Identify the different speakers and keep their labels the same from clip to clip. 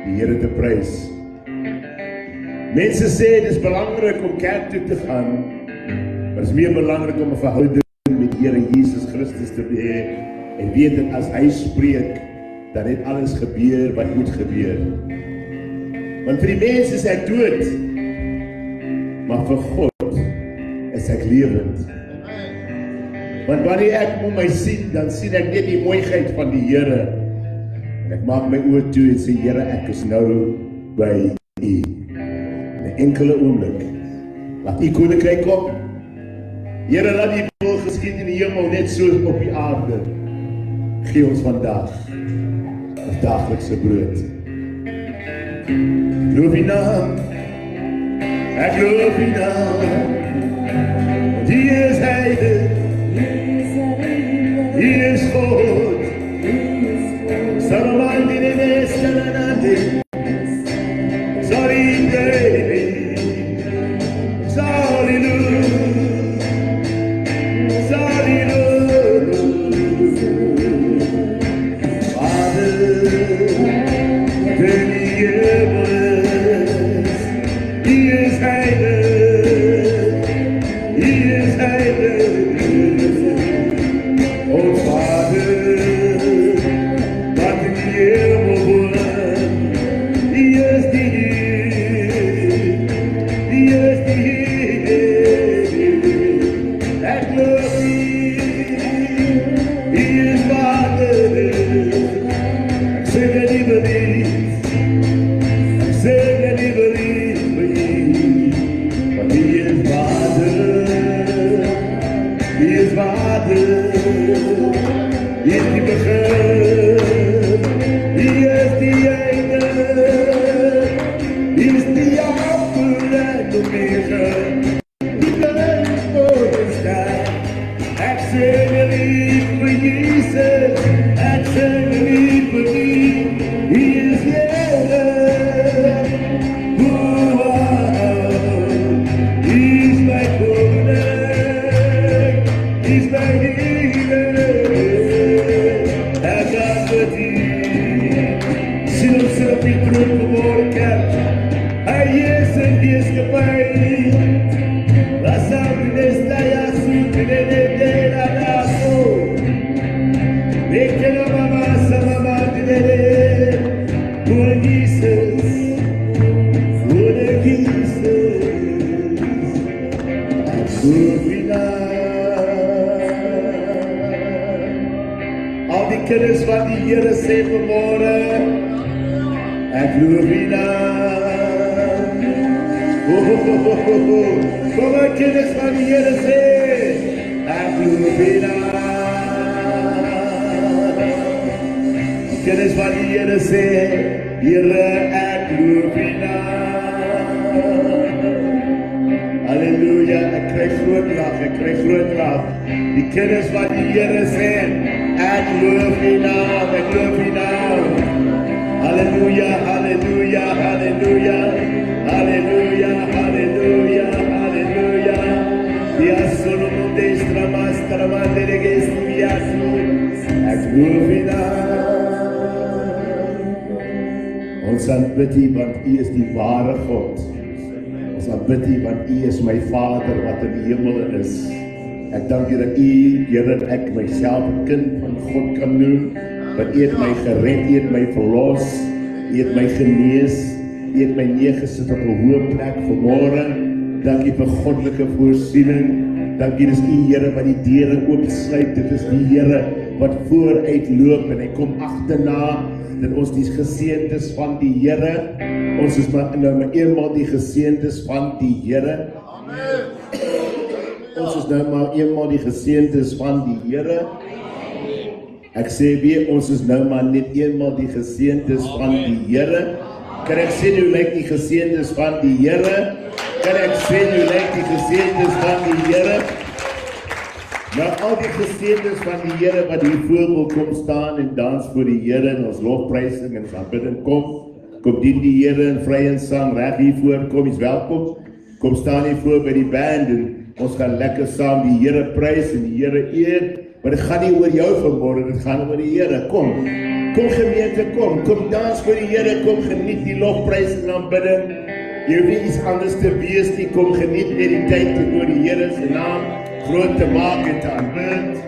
Speaker 1: die Here te prys. Mense sê dit is belangrik om kerk toe te gaan, maar het is meer belangrik om 'n verhouding met die Here Jesus Christus te hê en weet dat as hy spreek, dat dit alles gebeur wat moet gebeur. Want vir die mens is ek dood, maar vir God is ek lewend. Want wanneer ek moet my sien, dan sien ek net die mooiheid van die Here. En ek maak my oë toe en sê, Here, ek is nou by U. In 'n enkele oomblik, laat U koninkryk kom. Here, laat U wil geskied in die hemel, net so op die aarde. Gee ons vandag ons daglikse brood. Ek loof U naam, ek loof U naam, want U is heilig, U is God. Salam in the Salanande, sorry baby, sorry Lord, sorry Lord. Father, when He is heilig, He is heilig. Oh Father, wat in die hemel woon, He is die Heer, He is die Heer. Ek loof U, He is Vader. Ek sing en U belief, ek sing en U belief vir U, want He is Vader, He is Vader. He is die begin, He is die einde, He is die Alpha en Omega, die klein voorstaan. Ek sing en lief vir Jesus, ek sing en lief vir U, He is Here. He's my koning, He's my healer. Sit op die troon geworden kerk, hy is en is geweid. La sabines da yasu, de la naso. Make la mama, sama de for Jesus, for Jesus. Al die kinders wat die Here sê vanmôre, ek loof U naam. Kom my kinders van die Here sê, ek loof U naam. Kinders van die Here sê, Here, ek loof U naam. Halleluja, ek kry groot lag, ek kry groot lag. Die kinders van die Here sê, ek loof U naam, ek loof U naam. Halleluja, halleluja, halleluja, halleluja, halleluja, halleluja. Ja, Solomon destra mastra mandere gestiasu. Ek loof U naam. Ons aanbid U want U is die ware God. Ons aanbid U want U is my Vader wat in die hemel is. Ek dank U dat U, Here, dat ek myself 'n kind van God kan noem. Want U het my gered, U het my verlos, U het my genees, U het my neergesit op 'n hoë plek vanmôre. Dankie vir goddelike voorsiening. Dankie, dis U, Here, wat die deure oopsluit. Dit is die Here wat vooruit loop en hy kom agterna. Dat ons die geseëndes van die Here, ons is maar nou eenmaal die geseëndes van die Here. Amen. Ons is nou maar eenmaal die geseëndes van die Here. Ek sê weer, ons is nou maar net eenmaal die geseëndes van die Here. Kan ek sê hoe lyk die geseëndes van die Here? Kan ek sê hoe lyk die geseëndes van die Here? Nou al die geseëndes van die Here wat hier voor wil kom staan en dans voor die Here en ons lofprysing en aanbidding kom dien die Here in vry en sang reg hier voor, kom is welkom. Kom staan hier voor by die band en ons gaan lekker saam die Here prys en die Here eer. Maar dit gaan nie oor jou vanmôre, dit gaan oor die Here. Kom Kom gemeente, kom dans vir die Here, kom geniet die lofprys en aanbidding. Jy hoef nie iets anders te wees nie, kom geniet net die tyd teenoor die Here se naam groot te maak en te aanbid.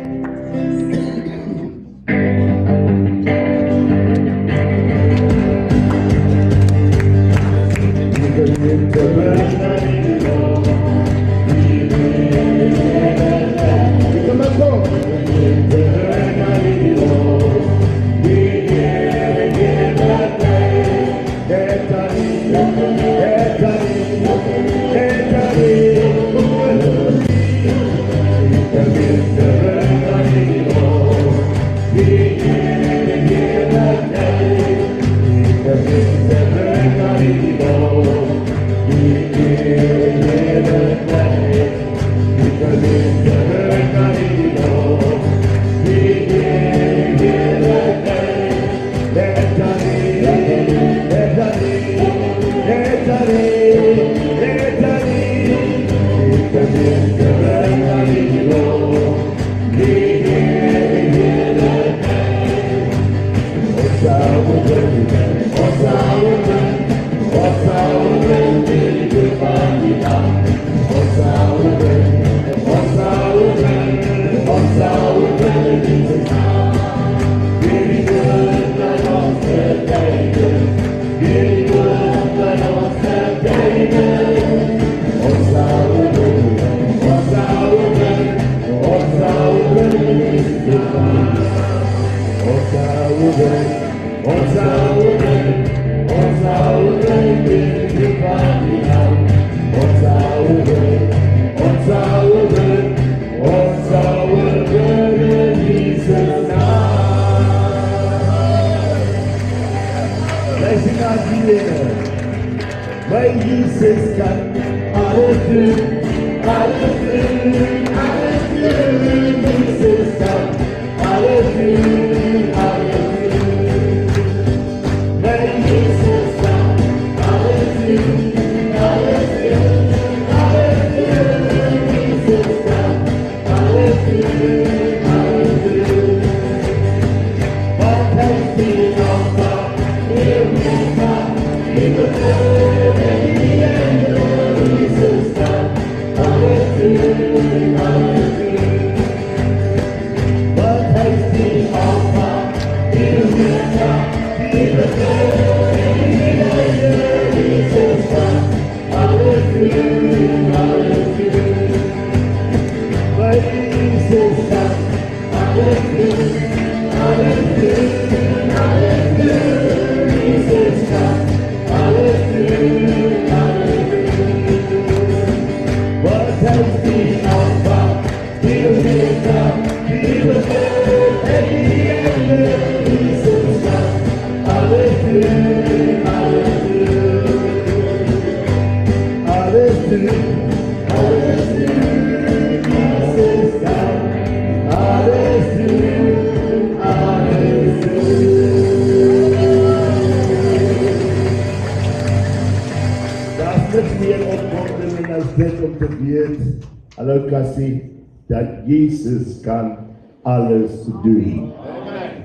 Speaker 2: Dat Jesus kan alles doen.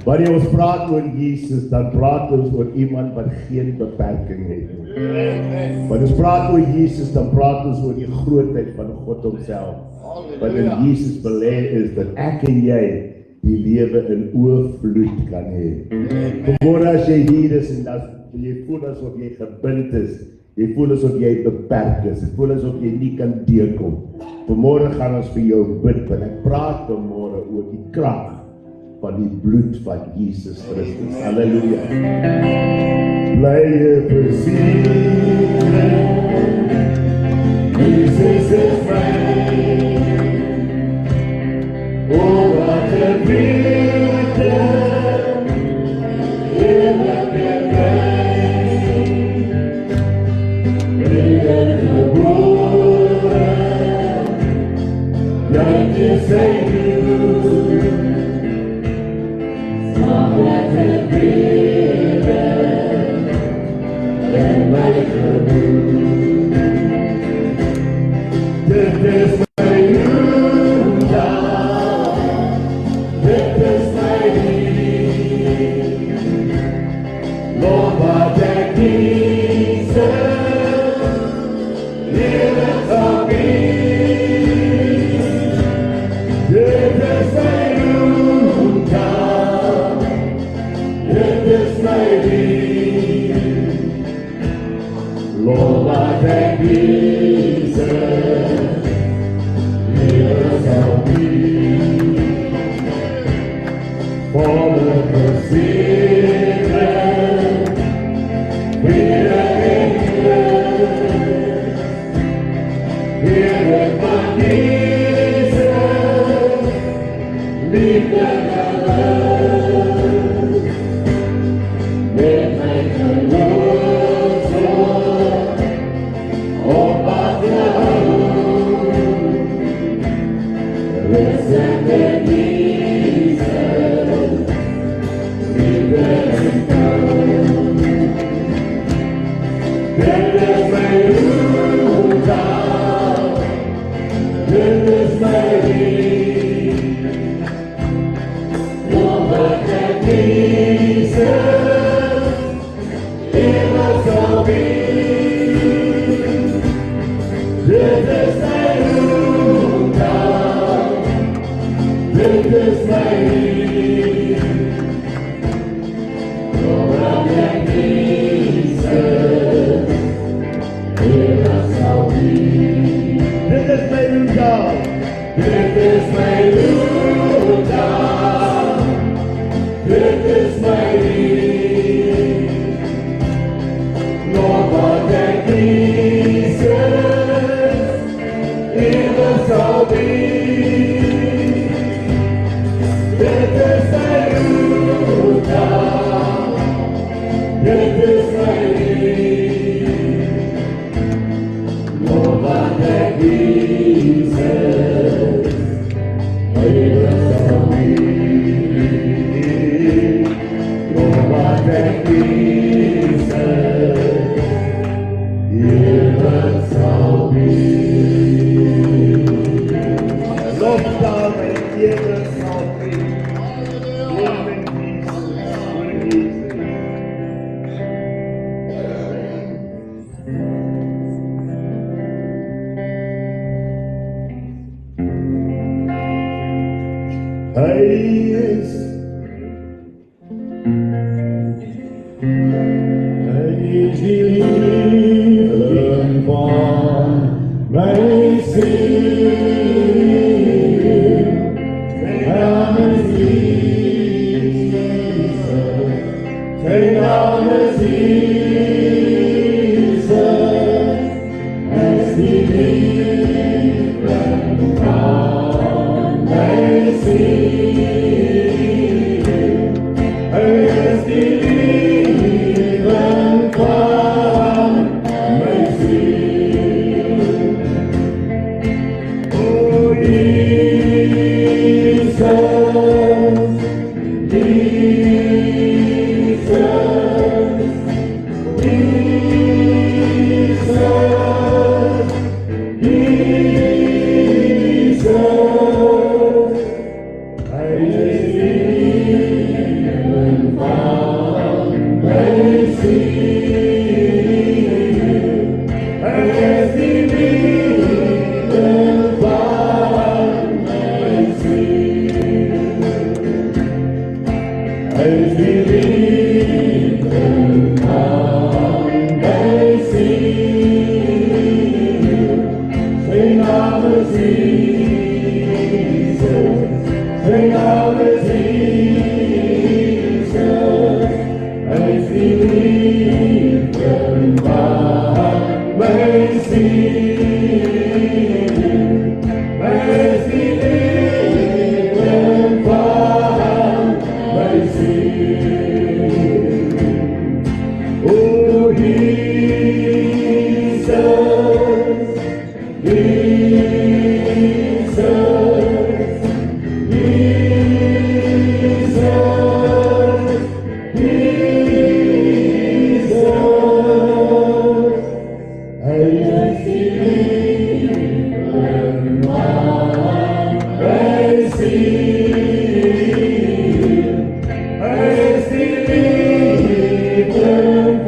Speaker 2: Wanneer ons praat oor Jesus, dan praat ons oor iemand wat geen beperking het. Wanneer ons praat oor Jesus, dan praat ons oor die grootheid van God homself. Wat in Jesus belê is, dat ek en jy die lewe in oorvloed kan hê. Vanmorgen as jy hier is en jy voel asof jy gebind is, jy voel asof jy beperk is, jy voel asof jy nie kan deurkom. Vanmorgen gaan ons vir jou bid, want ek praat vanmorgen oor die krag van die bloed van Jesus Christus. Halleluja. Blye versier, Jesus is vry. O wat 'n liefde, heerlike prys. That is a you, some that have been and like a moon. That is my you now, that is my need.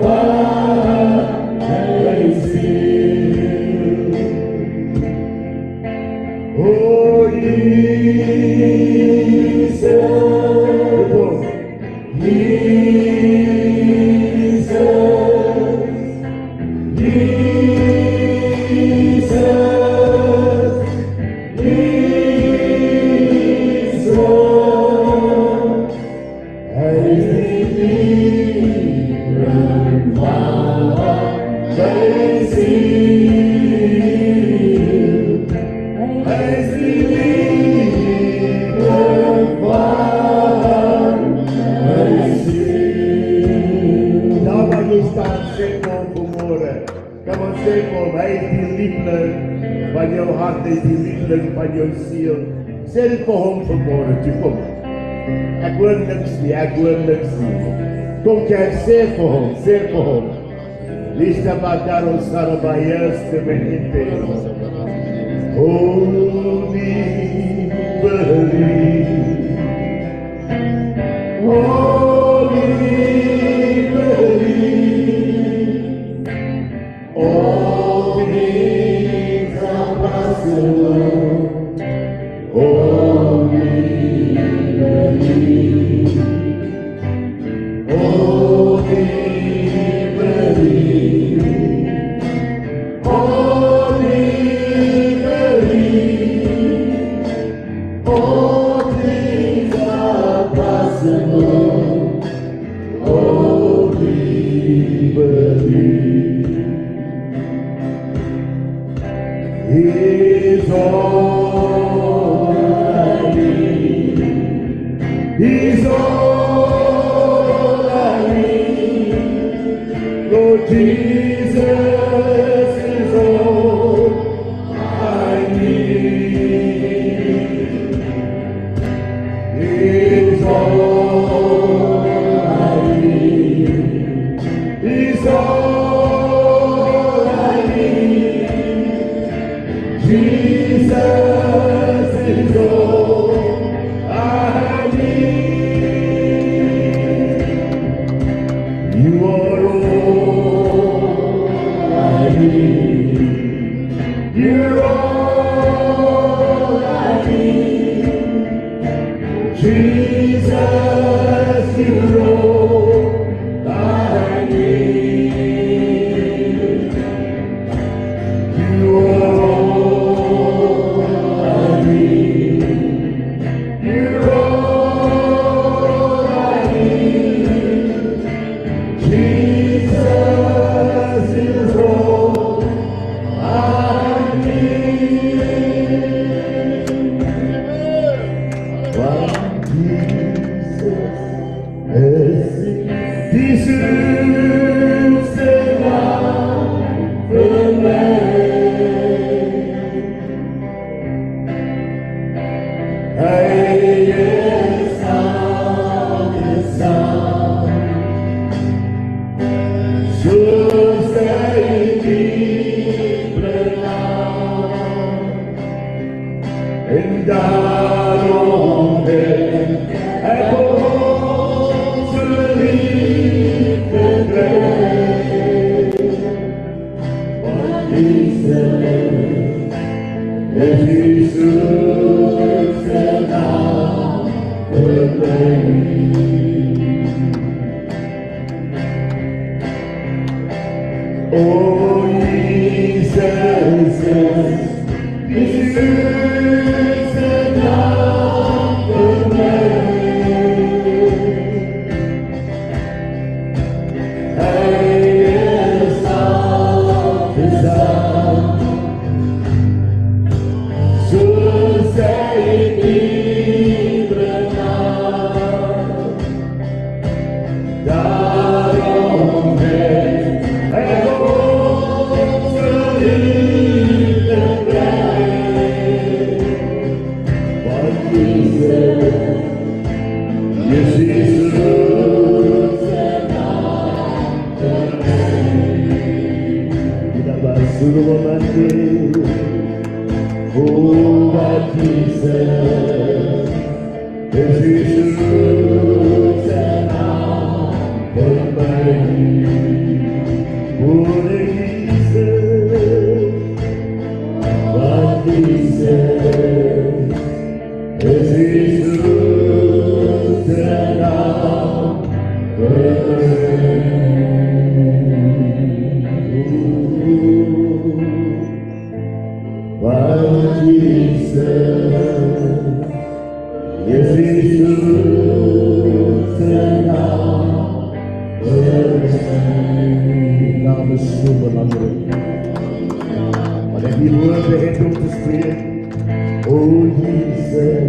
Speaker 2: I van jou hart en die liefling van jou siel. Sê dit vir hom vanmorgen, toe kom. Ek hoor niks nie, ek hoor niks nie. Kom jy, sê vir hom, sê vir hom. Lista bataro sarabayas te menite. Holy believe. Holy believe. All things are possible. Only believe. Only believe. Only believe. All things are possible. Only believe. He's all I need. He's all I need. Lord Jesus is all I need. He's all I need. He's all I need. Jesus is all I need. You are all I need. You're all I need. Jesus, you're all I need. You are all I need. You're all I need. Jesus is all I need. What Jesus deserves the love from man. I yes, so say and down I go to leave the grave. What he said, if he should set out the grave. Oh, Jesus says, this is another man. I am of his arms. So say even now. Daarom I go to leave the grave. But he said, yes, he's roots and not the name. Oh, but he said, yes, he's roots and not the name. Oh, he said, but he said, yes, he's roots and not the name. But Jesus, yes, he's roots and not the so belangrijk. Maar dat die woorden het om te spreken. Oh Jesus,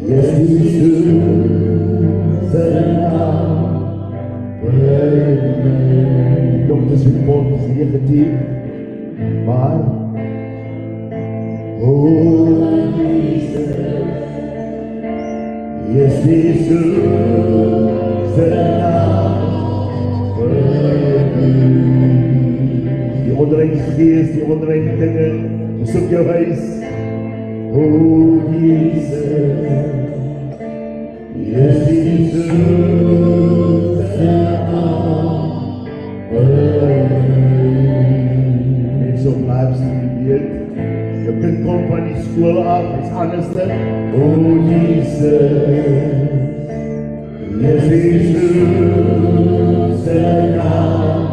Speaker 2: Jezus, zijn naam. Die dokters report is negatief, maar oh Jesus, Jezus, zijn naam. Die onderlinge geest, die onderlinge dingen, bezoek jouw huis. Oh Jesus, Jezus, zijn naam. Mensen op livestream weet, je kind komt van die school af, is anders dan. Oh Jesus, Jezus, zijn naam.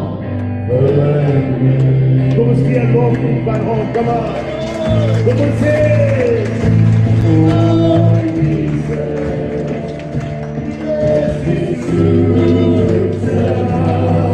Speaker 2: Kom eens weer nog niet van hom, kom maar. Kom eens eens. Oh Jesus, Jezus, zijn naam.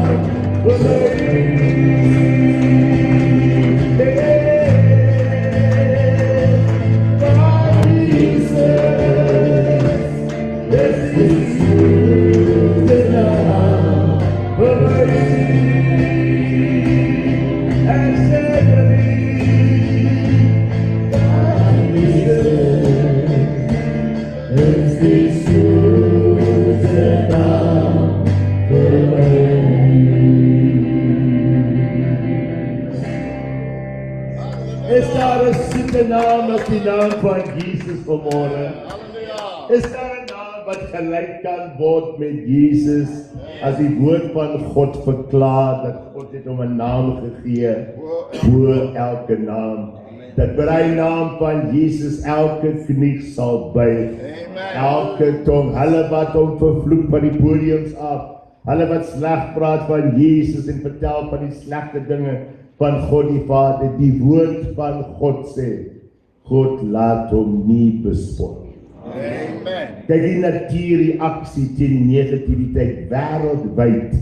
Speaker 2: Is daar een zoete naam als die naam van Jesus vanmorgen? Is daar een naam wat gelijk kan worden met Jesus als die woord van God verklaart dat God het om een naam gegeven voor elke naam? Dat bij die naam van Jesus elke knie zal buig, elke tong, hulle wat hom vervloek van die podiums af, hulle wat sleg praat van Jesus en vertel van die slechte dingen van God die Vader, die woord van God sê, God laat hom nie bespot. Amen. Kyk die natuurreaksie teen die negativiteit wêreldwyd.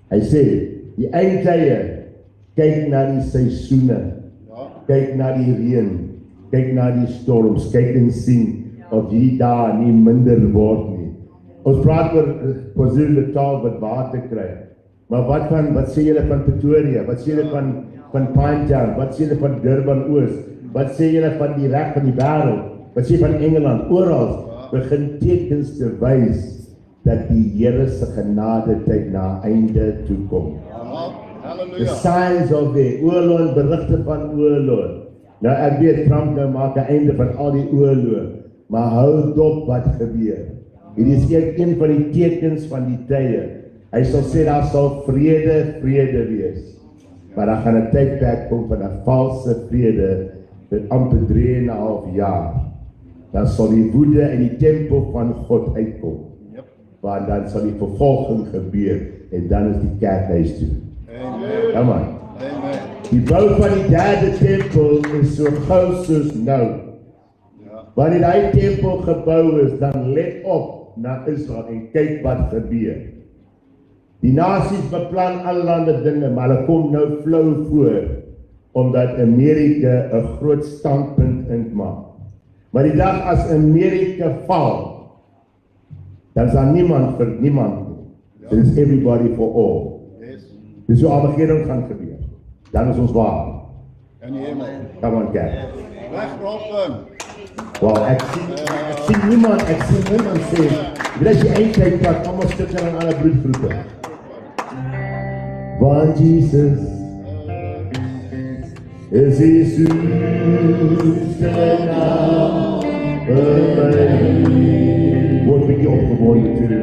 Speaker 2: Hy sê, die eindtye, kyk na die seisoene, kyk na die reën, kyk na die storms, kyk en sien of die dae nie minder word nie. Ons praat oor Kwazulu taal wat water kry. Maar wat sê julle van Pretoria? Wat sê julle van Pinetown? Wat sê julle van Durban Oos? Wat sê julle van die reg van die wêreld? Wat sê van Engeland? Oral begin tekens te wys dat die Here se genade tyd na einde toe kom. The signs of the oorlog, berigte van oorlog. Nou ek weet Trump nou maak 'n einde van al die oorlog, maar hou dop wat gebeur. Dit is een van die tekens van die tye. Hy sal sê daar sal vrede wees. Maar daar gaan 'n tydperk kom van 'n valse vrede vir amper 3,5 jaar. Dan sal die woede in die tempel van God uitkom. Want dan sal die vervolging gebeur en dan is die kerk huis toe. Come on. Die bou van die derde tempel is so gou soos nou. Wanneer die tempel gebou is, dan let op na Israel en kyk wat gebeur. Die nasies beplan allerlei dinge, maar hulle kom nou flou voor, omdat Amerika 'n groot standpunt inmaak. Maar die dag as Amerika val, dan is daar niemand vir niemand nie. It is everybody for all. Dis hoe Armageddon gaan gebeur. Dan is ons waar.
Speaker 3: In die hemel.
Speaker 2: Come on, kerk.
Speaker 3: Wegroppen.
Speaker 2: Wow, ek sien niemand sê, weet as jy eindtyd praat, allemaal stukken aan alle bloedgroepen. Want Jesus is Jesus naam vir my. Word bietjie opgewonde toe.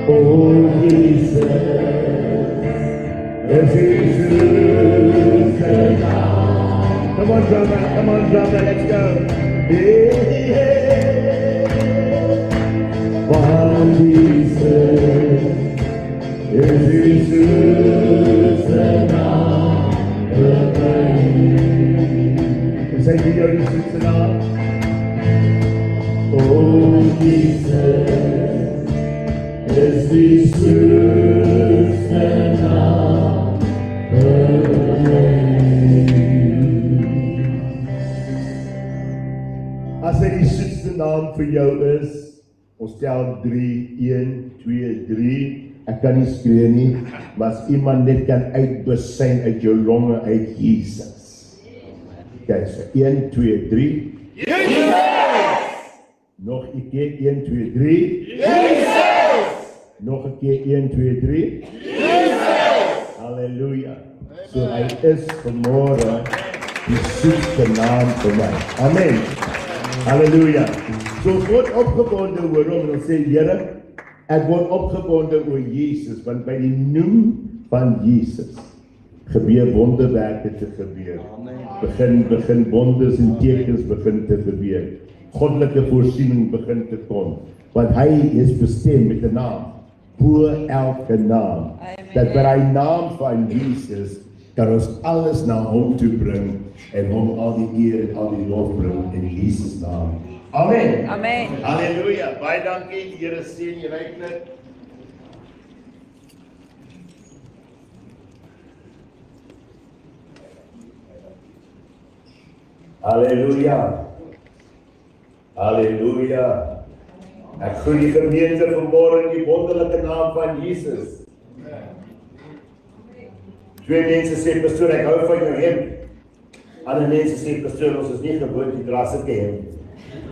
Speaker 2: Oh Jesus is Jesus naam. Come on drummer, let's go. Want Jesus is Jesus naam vir my. Sê jy jou Jesus naam? Oh Jesus is die soetste naam vir my. As hy die soetste naam vir jou is, ons tel 3, 1, 2, 3. Ek kan nie skree nie, maar as iemand net kan uitbesyn uit jou longe uit Jesus. Kijk, so 1, 2, 3. Jesus! Nog een keer 1, 2, 3. Jesus! Nog een keer 1, 2, 3. Jesus! Halleluja. So hy is vanmorgen die soetste naam vir my. Amen. Halleluja. So word opgebonde oor hom en ons sê, Here, ek word opgebonde oor Jesus, want by die noem van Jesus gebeur wonderwerke te gebeur. Begin wonders en tekens begin te gebeur. Goddelike voorsiening begin te kom, want hy is bestem met 'n naam, bo elke naam. Dat by die naam van Jesus kan ons alles na hom toe bring en hom al die eer en al die lof bring in Jesus naam. Amen.
Speaker 4: Amen.
Speaker 2: Halleluja. Baie dankie. Die Here seën jou ryklik. Halleluja. Halleluja. Ek groet die gemeente vanmôre in die wonderlike naam van Jesus. Twee mense sê, pastoor, ek hou van jou hemp. Ander mense sê, pastoor, ons is nie gewoond die dra sulke hemp.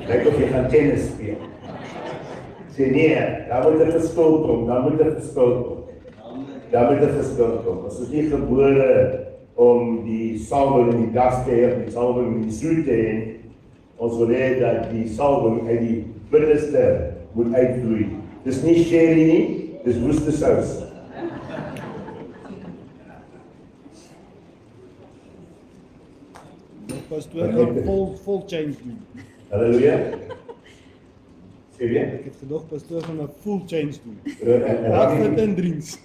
Speaker 2: Kyk of jy gaan tennis speel. Sê nee, daar moet 'n verskil kom, daar moet 'n verskil kom. Daar moet 'n verskil kom. Ons is nie gebore om die salwing in die das te hê, die salwing in die soet te hê. Ons wil hê dat die salwing uit die binneste moet uitvloei. Dis nie sherry nie, dis woeste sous.
Speaker 3: Pastoor gaan vol change doen.
Speaker 2: Halleluja. Sê weer?
Speaker 3: Ek het gedog pastoor gaan 'n full change doen.
Speaker 2: Raak
Speaker 3: Food and drinks.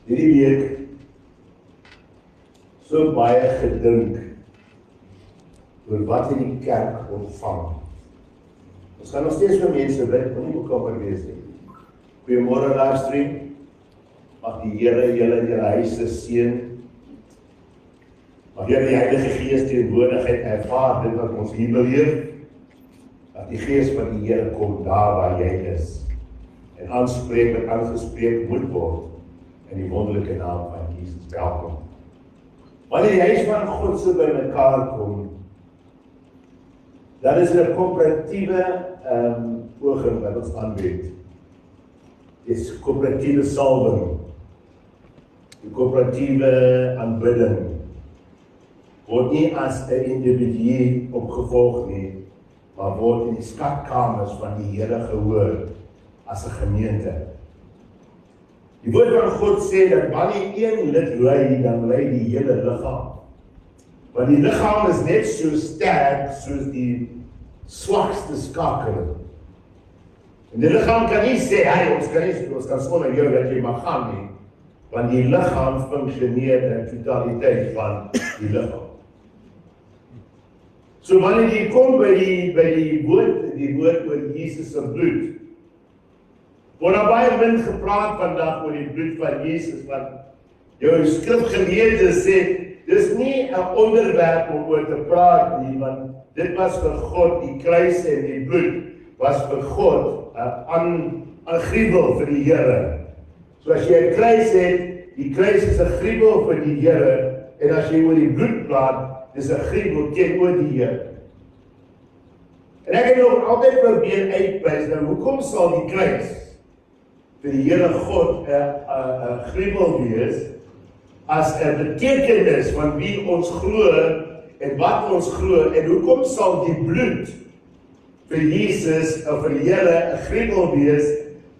Speaker 2: Hierdie week so baie gedink oor wat in die kerk ontvang. Ons gaan nog steeds vir mense bid, moet nie bekommer wees nie. Goeiemôre livestream. Mag die Here julle in julle huise seën. Mag julle die Heilige Gees teenwoordigheid ervaar, dit wat ons hier beleef. Dat die Gees van die Here kom daar waar jy is. En aanspreek wat aangespreek moet word. In die wonderlike naam van Jesus. Welkom. Wanneer die huis van God so by mekaar kom, dan is er 'n koöperatiewe poging wat ons aanwend. Is koöperatiewe salwing. Die koöperatiewe aanbidding word nie as 'n individu opgevolg nie, maar word in die skatkamers van die Here gehoor as 'n gemeente. Die woord van God sê dat wanneer een lid ly, dan ly die hele liggaam. Want die liggaam is net so sterk soos die swakste skakeling. En die liggaam kan nie sê, hey, ons kan sonder jou dat jy mag gaan nie. Want die liggaam funksioneer in die totaliteit van die liggaam. So wanneer jy kom by die woord oor Jesus se bloed, word daar baie min gepraat vandag oor die bloed van Jesus, want jou skrifgeleerde sê, dis nie 'n onderwerp om oor te praat nie, want dit was vir God, die kruis en die bloed, was vir God 'n gruwel vir die Here. So as jy 'n kruis het, die kruis is 'n gruwel vir die Here, en as jy oor die bloed praat, dis 'n gruwel teenoor die Here. En ek het nog altyd probeer uitwys, nou hoekom sal die kruis vir die Here God 'n gruwel wees, as 'n betekenis van wie ons glo en wat ons glo, en hoekom sal die bloed vir Jesus of vir die Here 'n gruwel wees,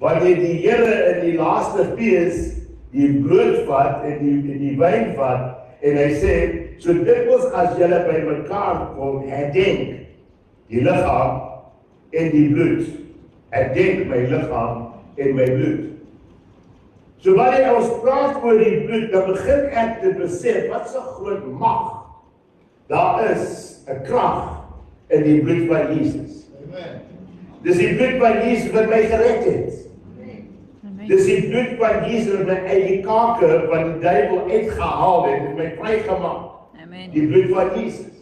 Speaker 2: wanneer die Here in die laaste fees die brood vat en die wyn vat, en hy sê, so dikwels as julle by mekaar kom, herdenk die liggaam en die bloed. Herdenk my liggaam en my bloed. So wanneer ons praat oor die bloed, dan begin ek te besef, wat so groot mag Daar is 'n krag in die bloed van Jesus. Dis die bloed van Jesus wat my gered het. Dis die bloed van Jesus wat my uit die kake van die duivel uitgehaal het en my vrygemaak. Die bloed van Jesus.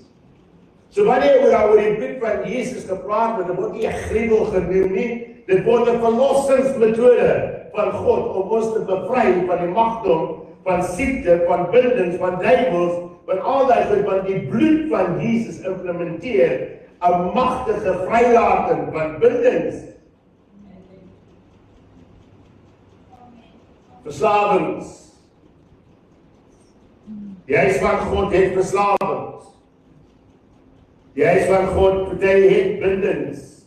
Speaker 2: So wanneer we oor die bloed van Jesus gepraat word, word nie 'n gruwel genoem nie. Dit word 'n verlossingsmetode van God om ons te bevry van die magdom, van siekte, van bindings, van duiwels, van al daai goed wat die bloed van Jesus implementeer, 'n magtige vrylating van bindings. Verslawings. Die huis van God het verslawings. Die huis van God, party het bindings.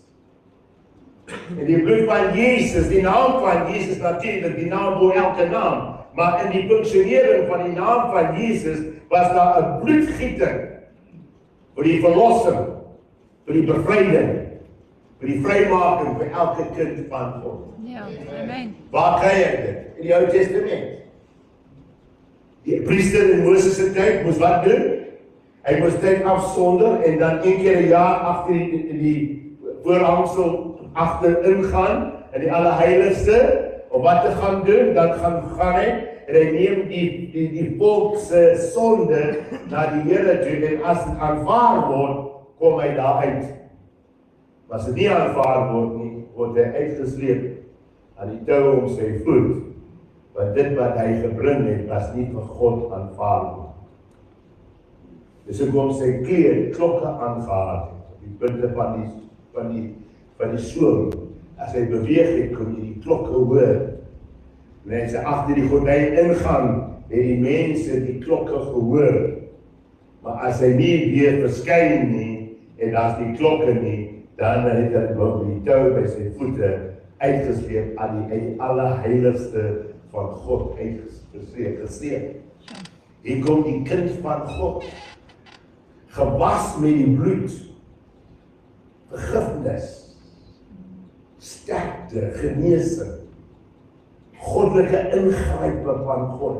Speaker 2: En die bloed van Jesus, die naam van Jesus natuurlik, die naam bo elke naam, maar in die funksionering van die naam van Jesus was daar 'n bloedgieting vir die verlossing, vir die bevryding, vir die vrymaking vir elke kind van God.
Speaker 4: Ja, amen.
Speaker 2: Waar kry ek dit? In die Ou Testament. Die priester in Moses se tyd moes wat doen? Hy moes tyd afsonder en dan een keer 'n jaar agter die voorhangsel agter ingaan in die allerheiligste om wat te gaan doen, dan gaan hy en hy neem die volk se sonde na die Here toe en as dit aanvaar word, kom hy daar uit. As dit nie aanvaar word nie, word hy uitgesleep aan die tou om sy voet, want dit wat hy gebring het, was nie vir God aanvaar nie. Dus ek kom sy klokke aangehad het, op die punte van die soom. As hy beweeg het, kon jy die klokke hoor. En as hy agter die gordyn ingaan, het die mense die klokke gehoor. Maar as hy nie weer verskyn nie, en as die klokke nie, dan het hy boven die tou by sy voete uitgesleep aan die allerheiligste van God uitgesleep. Hier kom die kind van God, gewas met die bloed, vergifnis, sterkte, genesing, goddelike ingrype van God.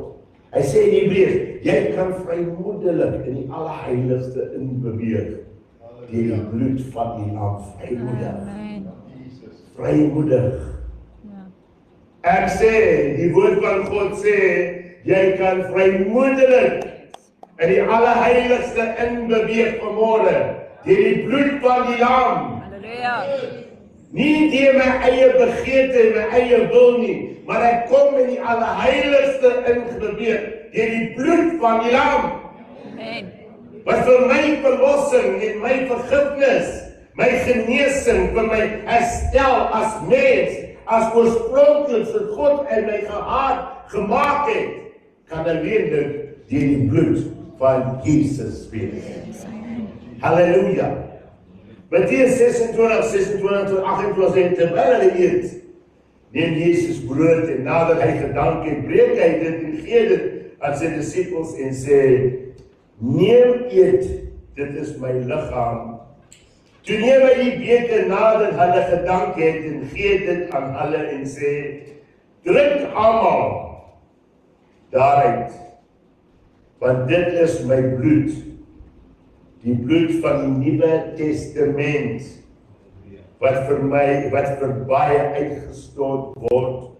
Speaker 2: Hy sê in Hebreërs, jy kan vrymoedelik in die allerheiligste inbeweeg deur die bloed van die lam, vrymoedig. Ek sê, die woord van God sê, jy kan vrymoedelik in die allerheiligste inbeweeg vanmôre deur die bloed van die lam.
Speaker 4: Halleluja.
Speaker 2: Nie deur my eie begeerte en my eie wil nie, maar ek kom in die allerheiligste ingebeweeg deur die bloed van die lam.
Speaker 4: Amen.
Speaker 2: Wat vir my verlossing en my vergifnis, my genesing, vir my herstel as mens, as oorspronklik vir God en my gemaak het, kan alleen dit deur die bloed van Jesus wees. Halleluja. Matteus 26:26-28 sê, terwyl hulle eet, neem Jesus brood en nadat hy gedank het, breek hy dit en gee dit aan sy disippels en sê, neem eet, dit is my liggaam. Toe neem hy die beker nadat hulle gedank het en gee dit aan hulle en sê, drink almal daaruit, want dit is my bloed, die bloed van die Nuwe Testament, wat vir baie uitgestort word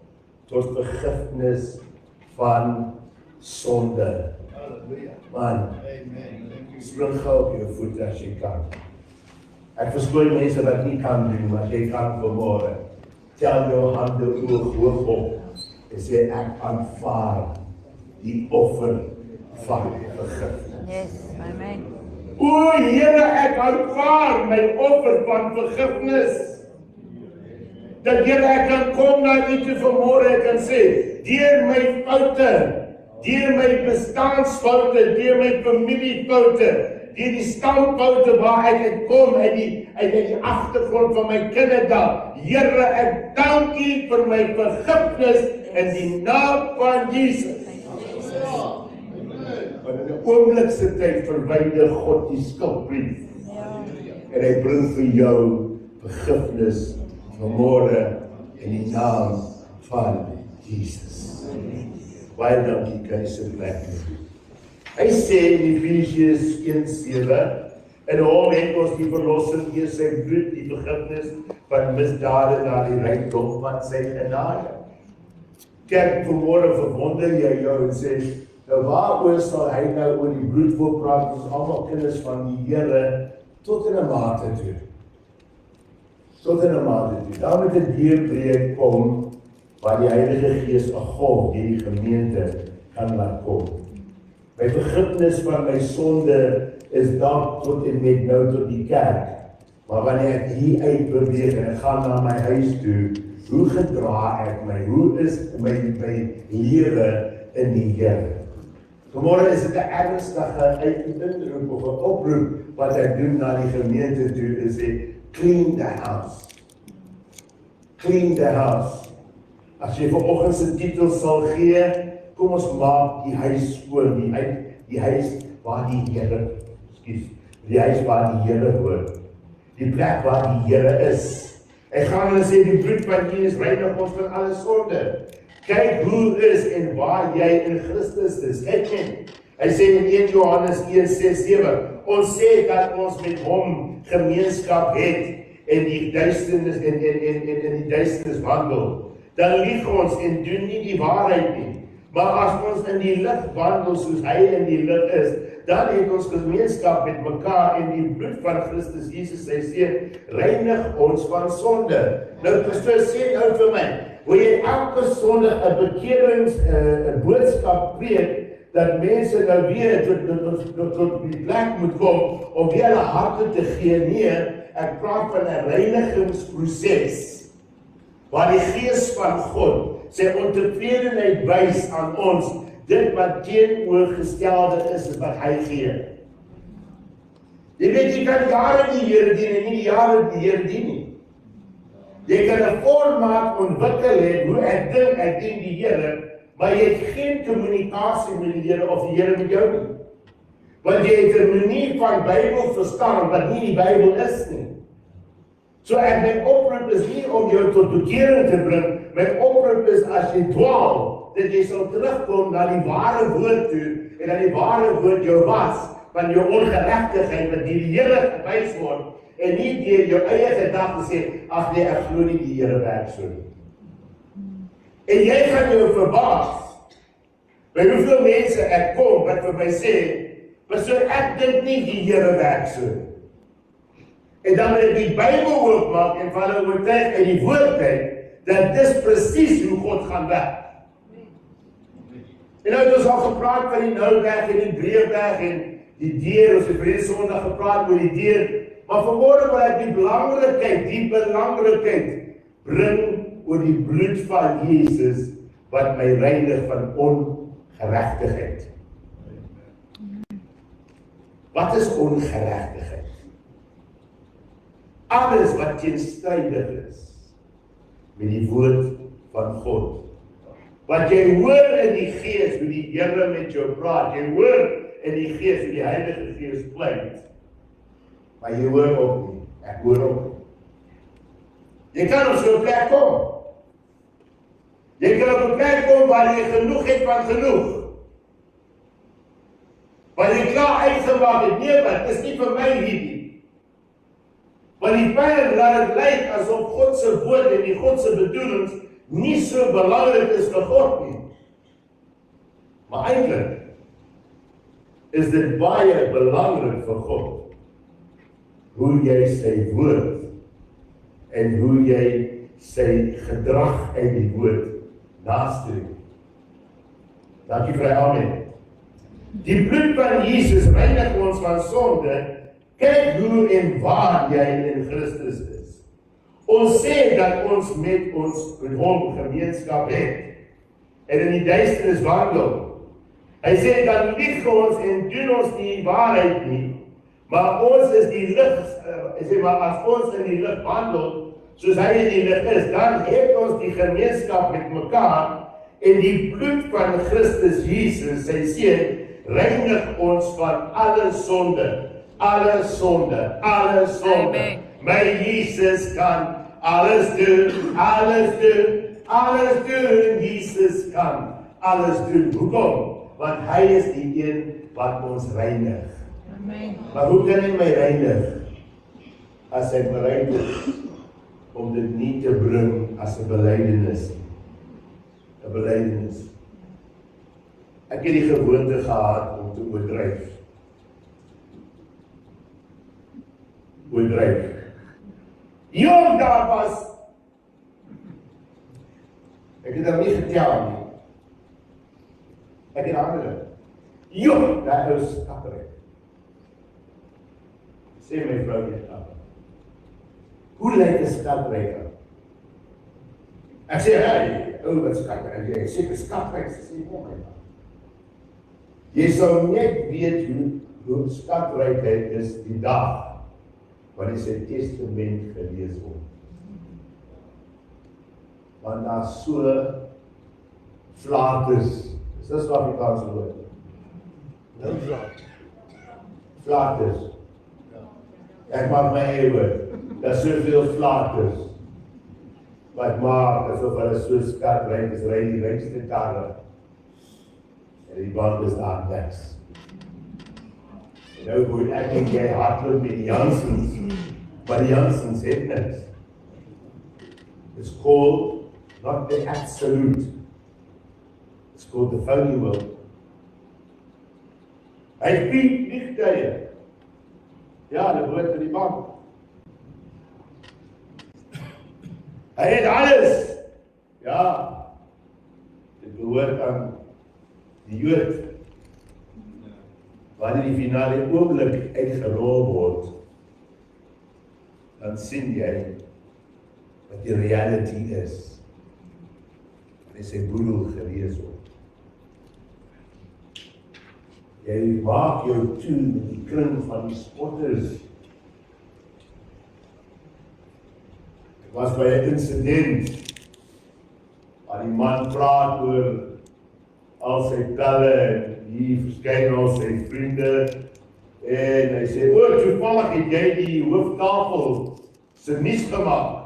Speaker 2: tot vergifnis van sonde. Man, spring gou op jou voete as jy kan. Ek verskoon mense wat nie kan doen, maar jy kan vanmôre. Tel jou hande hoog op en sê, ek aanvaar die offer van vergifnis.
Speaker 4: Yes, amen.
Speaker 2: O Here, ek aanvaar my offer van vergifnis. Dat Here, ek kan kom na U toe vanmôre en kan sê, deur my foute, deur my bestaansfoute, deur my familiefoute, deur die stamfoute waar ek kom uit die agtergrond van my kinderdag. Here, ek dank U vir my vergifnis in die naam van Jesus. Want in 'n oomblikse tyd verwyder God die skuldbrief. En hy bring vir jou vergifnis vanmôre in die naam van Jesus. Baie dankie, keiser plek. Hy sê in Efesiërs 1:7, in hom het ons die verlossing deur sy bloed, die vergifnis van misdade na die rykdom van sy genade. Kerk, vanmôre verwonder jy jou en sê, nou waaroor sal hy nou oor die bloed wil praat, ons almal kinders van die Here, tot in 'n mate toe. Tot in 'n mate toe. Daar moet 'n deurbreek kom, waar die Heilige Gees 'n golf deur die gemeente kan laat kom. My vergifnis van my sonde is dalk tot en met nou tot die kerk. Maar wanneer ek hier uit beweeg en ek gaan na my huis toe, hoe gedra ek my? Hoe is my lewe in die Here? Vanmôre is dit 'n ernstige uitroep of 'n oproep wat ek doen na die gemeente toe, is sê, clean the house. Clean the house. As jy vanoggend se titel sal gee, kom ons maak die huis skoon, die huis waar die Here, die huis waar die Here hoor, die plek waar die Here is. Ek gaan hulle sê, die bloed van Jesus reinig ons van alle sonde. Kyk hoe is en waar jy in Christus is. Hy sê in 1 Johannes 1:6-7, ons sê dat ons met hom gemeenskap het en die duisternis in die duisternis wandel. Dan lieg ons en doen nie die waarheid nie. Maar as ons in die lig wandel soos hy in die lig is, dan het ons gemeenskap met mekaar en die bloed van Christus Jesus, sy seun, reinig ons van sonde. Nou, Christus sê nou vir my, wil jy elke sondig 'n bekerings, 'n boodskap preek, dat mense nou weer tot die plek moet kom, om weer hulle harte te gee? Nee, ek praat van 'n reinigingsproses, waar die Gees van God sy ontevredenheid wys aan ons, dit wat teenoorgestelde is wat hy gee. Jy weet, jy kan jare die Here dien en nie jare die Here dien nie. Jy kan 'n formaat ontwikkel het, hoe ek dink ek dien die Here, maar jy het geen kommunikasie met die Here of die Here met jou nie. Want jy het 'n manier van Bybel verstaan wat nie die Bybel is nie. So my oproep is nie om jou tot bekering te bring, my oproep is as jy dwaal, dat jy sal terugkom na die ware woord toe, en dat die ware woord jou was, van jou ongeregtigheid, wat die Here gewys word, en nie deur jou eie gedagtes sê, ag nee, ek glo nie die Here werk so nie. En jy gaan jou verbaas, by hoeveel mense ek kom, wat vir my sê, persoon, ek dink nie die Here werk so nie. En dan moet ek die Bybel oopmaak en van hulle oortuig uit die woord uit, dat dis presies hoe God gaan werk. En nou het ons al gepraat van die Nouweg en die Breëweg en die deur, ons het verlede Sondag gepraat oor die deur, maar vanmôre wil ek die belangrikheid bring oor die bloed van Jesus, wat my reinig van ongeregtigheid. Wat is ongeregtigheid? Alles wat teenstrydig is met die woord van God. Wat jy hoor in die Gees, hoe die Here met jou praat, jy hoor in die Gees, hoe die Heilige Gees pleit, maar jy hoor ook nie, ek hoor ook nie. Jy kan op so'n plek kom. Jy kan op 'n plek kom waar jy genoeg het van genoeg. Waar jy klaar uitgemaak het, nee, maar het is nie vir my hierdie. Want die vyand laat het lyk asof God se woord en die God se bedoelings nie so belangrik is vir God nie. Maar eintlik is dit baie belangrik vir God, hoe jy sy woord en hoe jy sy gedrag uit die woord nastreef. Dankie vir die amen. Die bloed van Jesus reinig ons van sonde. Kyk hoe en waar jy in Christus is. Ons sê dat ons met hom gemeenskap het en in die duisternis wandel. Hy sê dan lieg ons en doen ons die waarheid nie, maar ons is die lig. Hy sê maar as ons in die lig wandel, soos hy in die lig is, dan het ons die gemeenskap met mekaar en die bloed van Christus Jesus, sy seun, reinig ons van alle sonde. Alle sonde, alle sonde. Amen. My Jesus kan alles doen, alles doen, alles doen. Jesus kan alles doen. Hoekom? Want hy is die een wat ons reinig.
Speaker 4: Amen.
Speaker 2: Maar hoe kan hy my reinig as hy bereid is om dit nie te bring as 'n belydenis? 'n Belydenis. Ek het die gewoonte gehad om te oordryf. Jong daar was. Ek het daar nie getel nie. Ek het ander. Jong, daar is kapperig. Sê my vrou net af. Hoe lyk 'n skatryker? Ek sê, hey, wat skatryker? Ek sê, skatryker, sê, jy sal net weet hoe skatrykheid is die dag wanneer sy testament gelees word. Want daar so flaters, is dit wat Afrikaans woord? Flaters. Ek maak my eie woord. Daar is soveel flaters wat maak asof hulle so skatryk is, ry die rykste karre. En die bank is daar niks. En nou moet ek en jy hardloop met die Jansens, maar die Jansens het niks. It's called not the absolute. It's called the phony world. Hy bied vliegtuie. Ja, dit behoort aan die bank. Hy het alles. Ja, dit behoort aan die Jood. Wanneer die finale oomblik uitgerol word, dan sien jy wat die reality is. En sy boedel gelees word. Jy maak jou toe met die kring van die spotters. Ek was by 'n incident waar die man praat oor al sy pelle en hier verskyn al sy vriende en hy sê, toevallig het jy die hooftafel se nuus gemaak.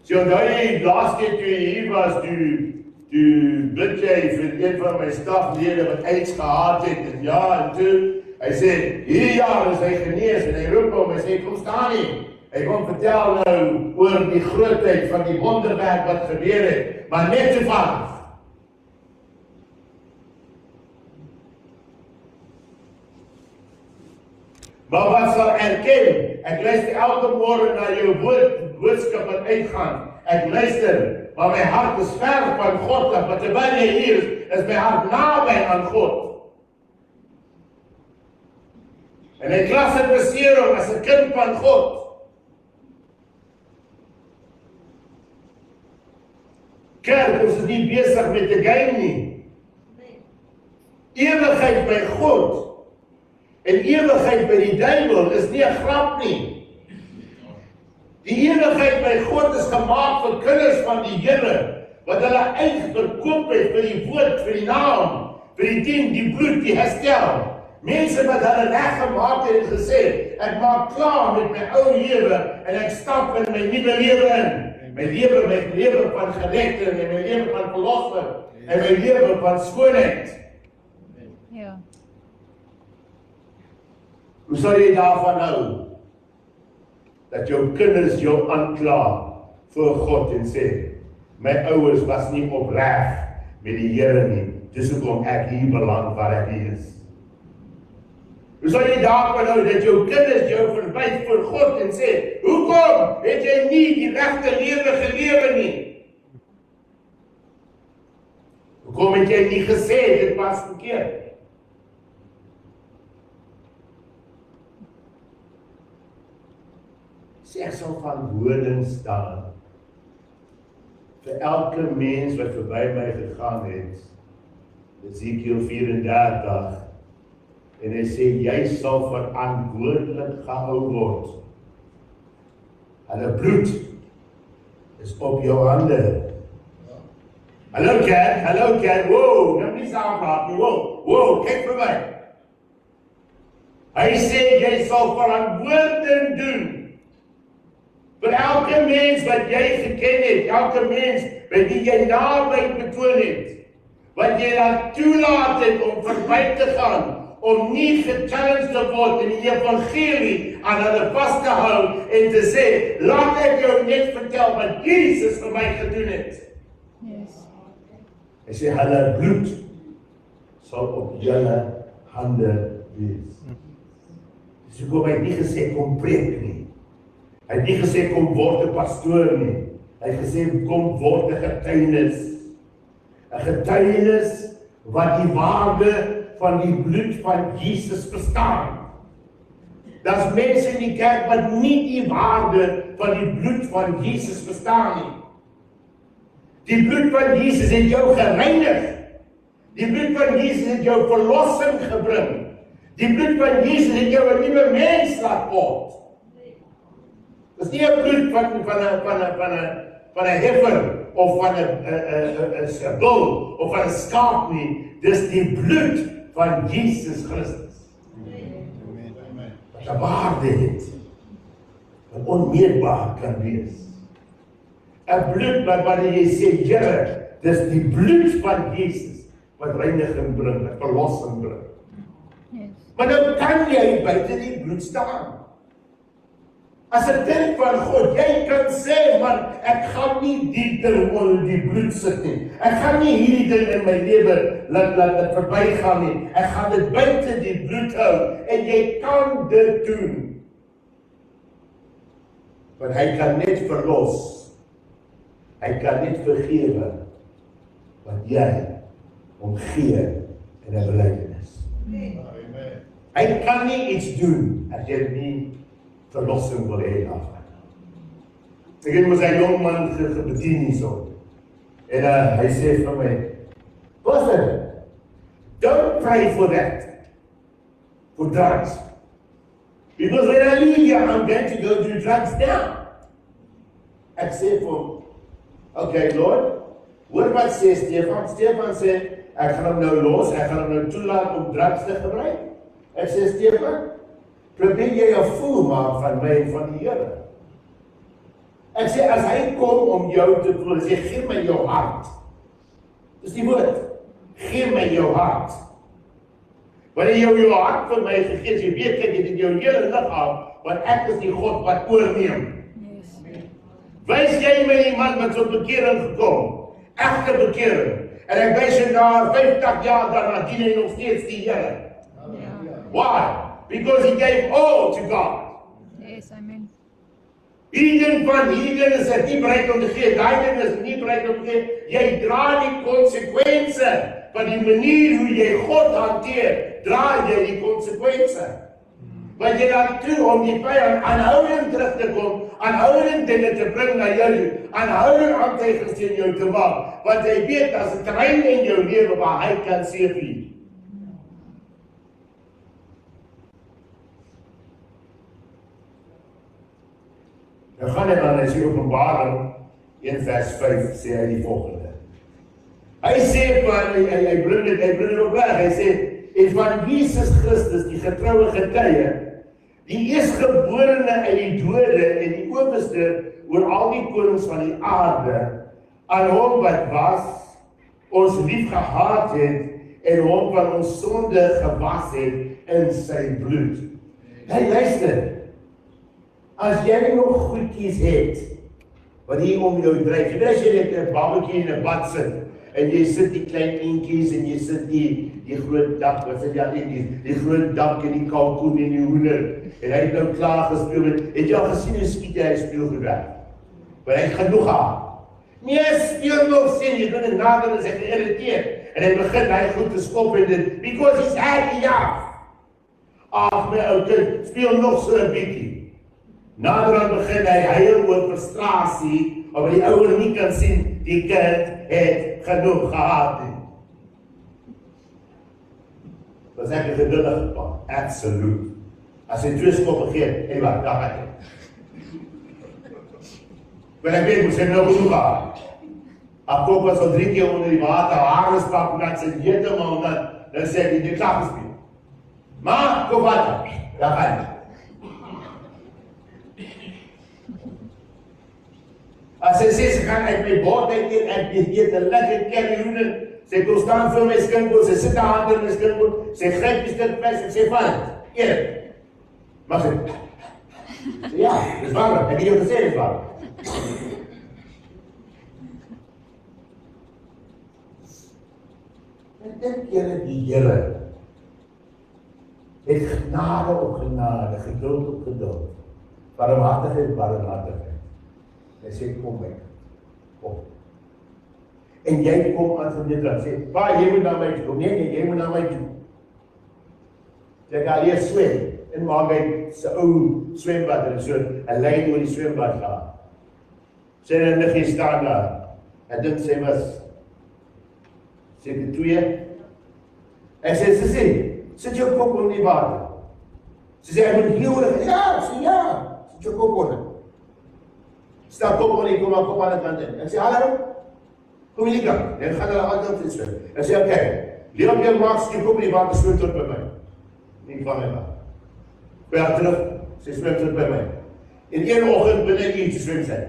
Speaker 2: So onthou jy, laas keer toe jy hier was, toe bid jy vir een van my staflede wat AIDS gehad het, en ja, en toe, hy sê, hierdie jaar is hy genees, en hy roep hom, hy sê, kom staan nie. Hy kom vertel nou oor die grootheid van die wonderwerk wat gebeur het, maar net toevallig. Maar wat sal erken? Ek luister elke môre na jou boodskap wat uitgaan. Ek luister, maar my hart is ver van God af. Want terwyl jy hier is my hart naby aan God. En ek klassifiseer hom as 'n kind van God. Kerk, ons is nie besig met 'n game nie. Ewigheid by God en ewigheid by die duiwel is nie 'n grap nie. Die ewigheid by God is gemaak vir kinders van die Here, wat hulle uitverkoop het vir die woord, vir die naam, vir die dien, die bloed, die herstel. Mense wat hulle reggemaak het en gesê, ek maak klaar met my ou lewe en ek stap in my nuwe lewe in. My lewe van geregte en my lewe van verlossing en my lewe van skoonheid.
Speaker 4: Ja.
Speaker 2: Hoe sal jy daarvan hou? Dat jou kinders jou aankla voor God en sê, my ouers was nie opreg met die Here nie, dis hoekom ek hier beland waar ek hier is. Hoe sal jy daarvan hou dat jou kinders jou verwys voor God en sê, hoekom het jy nie die regte lewe gelewe nie? Hoekom het jy nie gesê dit was verkeerd? Sê ek sal verantwoording staan vir elke mens wat verby my gegaan het. Esekiel 34 en hy sê jy sal verantwoordelik gehou word. Hulle bloed is op jou hande. Hallo kerk, wow, nou nie saampraat nie, wow, kyk vir my. Hy sê jy sal verantwoording doen vir elke mens wat jy geken het, elke mens by wie jy naby betoon het, wat jy dan toelaat het om verby te gaan, om nie gechallenged te word in die evangelie aan hulle vas te hou en te sê, laat ek jou net vertel wat Jesus vir my gedoen het.
Speaker 4: Yes.
Speaker 2: Hy sê, hulle bloed sal op julle hande wees. Dus hoekom hy het nie gesê, kom preek nie. Hy het nie gesê, kom word 'n pastoor nie. Hy het gesê, kom word 'n getuienis. 'n Getuienis wat die waarde van die bloed van Jesus verstaan. Daar's mense in die kerk wat nie die waarde van die bloed van Jesus verstaan nie. Die bloed van Jesus het jou gereinig. Die bloed van Jesus het jou verlossing gebring. Die bloed van Jesus het jou 'n nuwe mens laat word. Dis nie 'n bloed van 'n heifer of van 'n bul of van 'n skaap nie. Dis die bloed van Jesus Christus. Wat 'n waarde het, wat onmeetbaar kan wees. 'n bloed wat jy sê, Here, dis die bloed van Jesus wat reiniging bring, wat verlossing bring.
Speaker 4: Yes.
Speaker 2: Maar nou kan jy buite die bloed staan. As 'n kind van God, jy kan sê, man, ek gaan nie dieper onder die bloed sit nie. Ek gaan nie hierdie ding in my lewe laat verbygaan nie. Ek gaan dit buite die bloed hou en jy kan dit doen. Want hy kan net verlos. Hy kan net vergewe wat jy hom gee in 'n belydenis. Amen. Hy kan nie iets doen as jy nie verlossing wil hê daarvan. Ek het met 'n jong man gebedien hierso. En hy sê vir my, "Pastor, don't pray for that. For drugs. Because when I leave here, I'm going to go do drugs now." Ek sê vir hom, "Okay, Lord, hoor wat sê Stefan?" Stefan sê, "Ek gaan hom nou los, ek gaan hom nou toelaat om drugs te gebruik." Ek sê, "Stefan, probeer jy 'n voel maak van my en van die Here." Ek sê, as hy kom om jou te voel, sê, "Gee my jou hart." Dis die woord. Gee my jou hart. Wanneer jy jou hart vir my gegee het, jy weet ek het jou hele liggaam, want ek is die God wat oorneem.
Speaker 4: Yes.
Speaker 2: Wys jy my iemand wat tot bekering gekom, egte bekering, en ek wys jy na 50 jaar daarna dien hy nog steeds die Here. Why? Because he gave all to God.
Speaker 4: Yes, amen.
Speaker 2: Hierdie is ek nie bereid om te gee, daai ding is nie bereid om te gee. Jy dra die konsekwense van die manier hoe jy God hanteer, dra jy die konsekwense. Want jy laat toe om die vyand aanhoudend terug te kom, aanhoudend dinge te bring na jou, aanhoudend aantuigings teen jou te maak, want hy weet as 'n terrein in jou lewe waar hy kan seëvier. Dan gaan hy dan as die Openbaring 1 vers 5 sê hy die volgende. Hy sê van hy bring dit op weg. Hy sê en van Jesus Christus die getroue getuie, die eerstgeborene uit die dode en die owerste oor al die konings van die aarde, aan hom wat was, ons lief gehad het en hom van ons sonde gewas het in sy bloed. Hey, luister. As jy nog goedjies het wat hier om jou dryf, jy weet as jy net 'n babatjie in 'n bad sit en jy sit die klein eentjies en jy sit die groot dak, wat sit jy al die groot dak en die kalkoen en die hoender en hy het nou klaar gespeel het jy al gesien hoe skiet hy speelgoed weg? Want hy het genoeg gehad. Nee, speel nog sien, jy kan nader en sy geïrriteerd en hy begin hy goed te skop en dit, because he's had enough. Ag my ou kind, speel nog so 'n bietjie. Naderhand begin hy huil oor frustrasie, omdat die ouer nie kan sien, die kind het genoeg gehad nie. Was ek 'n geduldige pa? Absoluut. As hy 2 skoppe gee, hey wat, daar gaan hy. Maar ek weet, moes hy nou genoeg gehad. Ek koop was al 3 keer onder die water, hare stap, en dat sy heeltemal, dan sê hy, die klaar gespeel. Maar, koop water, daar gaan hy. As hy sê, sy gaan uit my bord, ek eet 'n lekker curry hoender, Sy kom staan voor my skinkbord, sy sit haar hand in my skinkbord, sy gryp die stuk vleis en sê van, eet. Maar sy, ja, dis warm, ek het jou gesê dis warm. En dink julle die Here het genade op genade, geduld op geduld, barmhartigheid op barmhartigheid. Hy sê, kom my, kom. En jy kom aan van dit wat sê, pa, jy moet na my toe, nee, jy moet na my toe. Jy gaan hier swem, en maak hy sy ou swembad, en so, 'n lyn oor die swembad gaan. Sy en 'n niggie staan daar, en dit sy was, seker 2, en sy sê, sit jou kop onder die water. Sy sê, ek moet hier oor, ja, sy ja, sit jou kop onder. Stel kop onder, kom maar kop aan die kant in. Ek sê, hallo, kom hier die kant, en gaan hulle altijd in swem. Ek sê, oké, leer op jou maak, sy kop in die water, swem tot by my. Nie van my water. Weer terug, sy swem tot by my. En een oggend binne iets swem sy.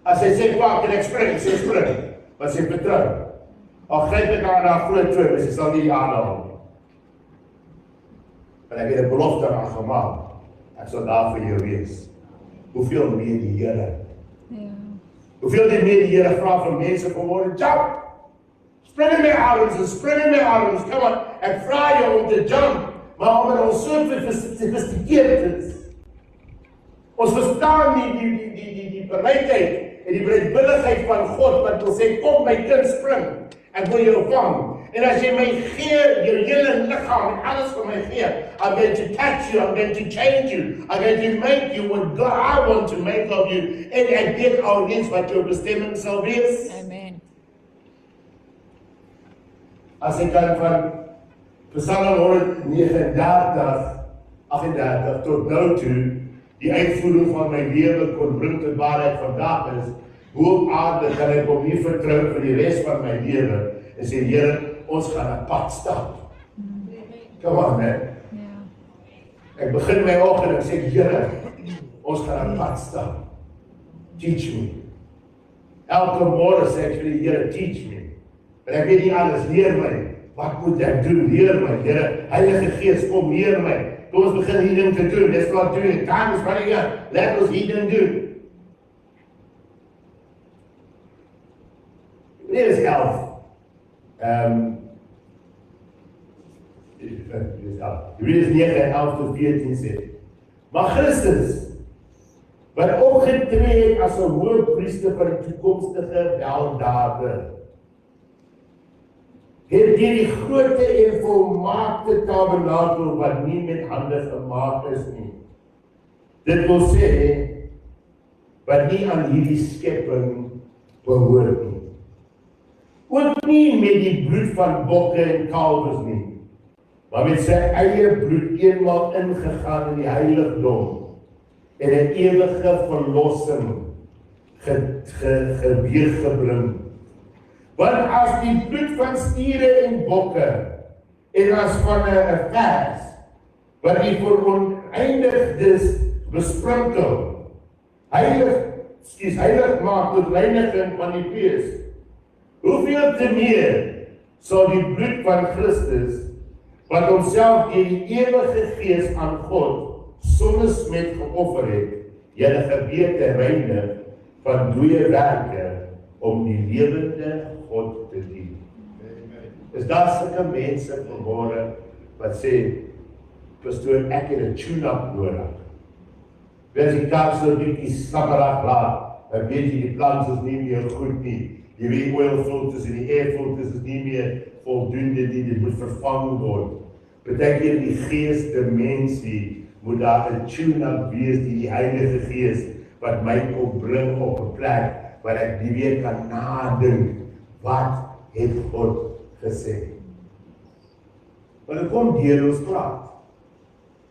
Speaker 2: As sy sê, pa, kan ek spring, sy spring, want sy vertrou. Al gryp ek aan haar groot toe, sy sal nie aanhaal nie. En ek het 'n belofte aan gemaak, ek sal daar vir jou wees. Hoeveel meer die Here?
Speaker 4: Ja.
Speaker 2: Hoeveel meer die Here vra van mense vanmôre, jump! Spring in my arms en spring in my arms, come on, ek vra jou om te jump, maar omdat ons so sofistikeerd is, ons verstaan nie die bereidheid en die bereidwilligheid van God, wat wil sê, kom my kind spring, ek wil jou vang. En as jy my gee, jou hele liggaam en alles van my gee, I'm going to touch you, I'm going to change you, I'm going to make you what God I want to make of you. En ek weet alreeds wat jou bestemming sal wees.
Speaker 4: Amen.
Speaker 2: As ek kan van Psalm 139, 38 tot nou toe, die uitvoering van my lewe kon bring tot waarheid vandag is, hoe op aarde kan ek op nie vertrou vir die res van my lewe, en sê, Here, ons gaan 'n pad stap. Come on, man.
Speaker 4: Ja.
Speaker 2: Ek begin my oggend en ek sê, Here, ons gaan 'n pad stap. Teach me. Elke môre sê ek vir die Here, teach me. En ek weet nie alles, leer my. Wat moet ek doen? Leer my, Here. Heilige Gees, kom leer my. Toe ons begin hierdie ding te doen, let's start doing it. Time is running out. Let ons hierdie ding doen. Dit is 11. Judas 9:11 tot 14 sê, maar Christus, wat opgetree het as 'n hoëpriester van die toekomstige weldade, het die grote en volmaakte tabernakel wat nie met hande gemaak is nie. Dit wil sê, wat nie aan hierdie skepping behoort nie. Ook nie met die bloed van bokke en kalwes nie, maar met sy eie bloed eenmaal ingegaan in die heiligdom en 'n ewige verlossing gebring. Want as die bloed van stiere en bokke en as van 'n vers wat die veroneindigdes besprinkel, heilig maak tot reiniging van die vlees, hoeveel te meer sal die bloed van Christus, wat homself deur die ewige Gees aan God sonder smet geoffer het, julle gewete reinig van dooie werke om die lewende God te dien. Is daar sulke mense vanmôre wat sê, pastoor, ek het 'n tune-up nodig. Wees die kar so 'n bietjie slapperig laat, dan weet jy die plans is nie meer goed nie. Die weet oil filters en die air filters is nie meer voldoende nie, dit moet vervang word. Beteken die geesdimensie moet daar 'n tune-up wees, die Heilige Gees wat my kom bring op 'n plek waar ek nie weer kan nadink wat het God gesê. Maar dit kom deur ons praat.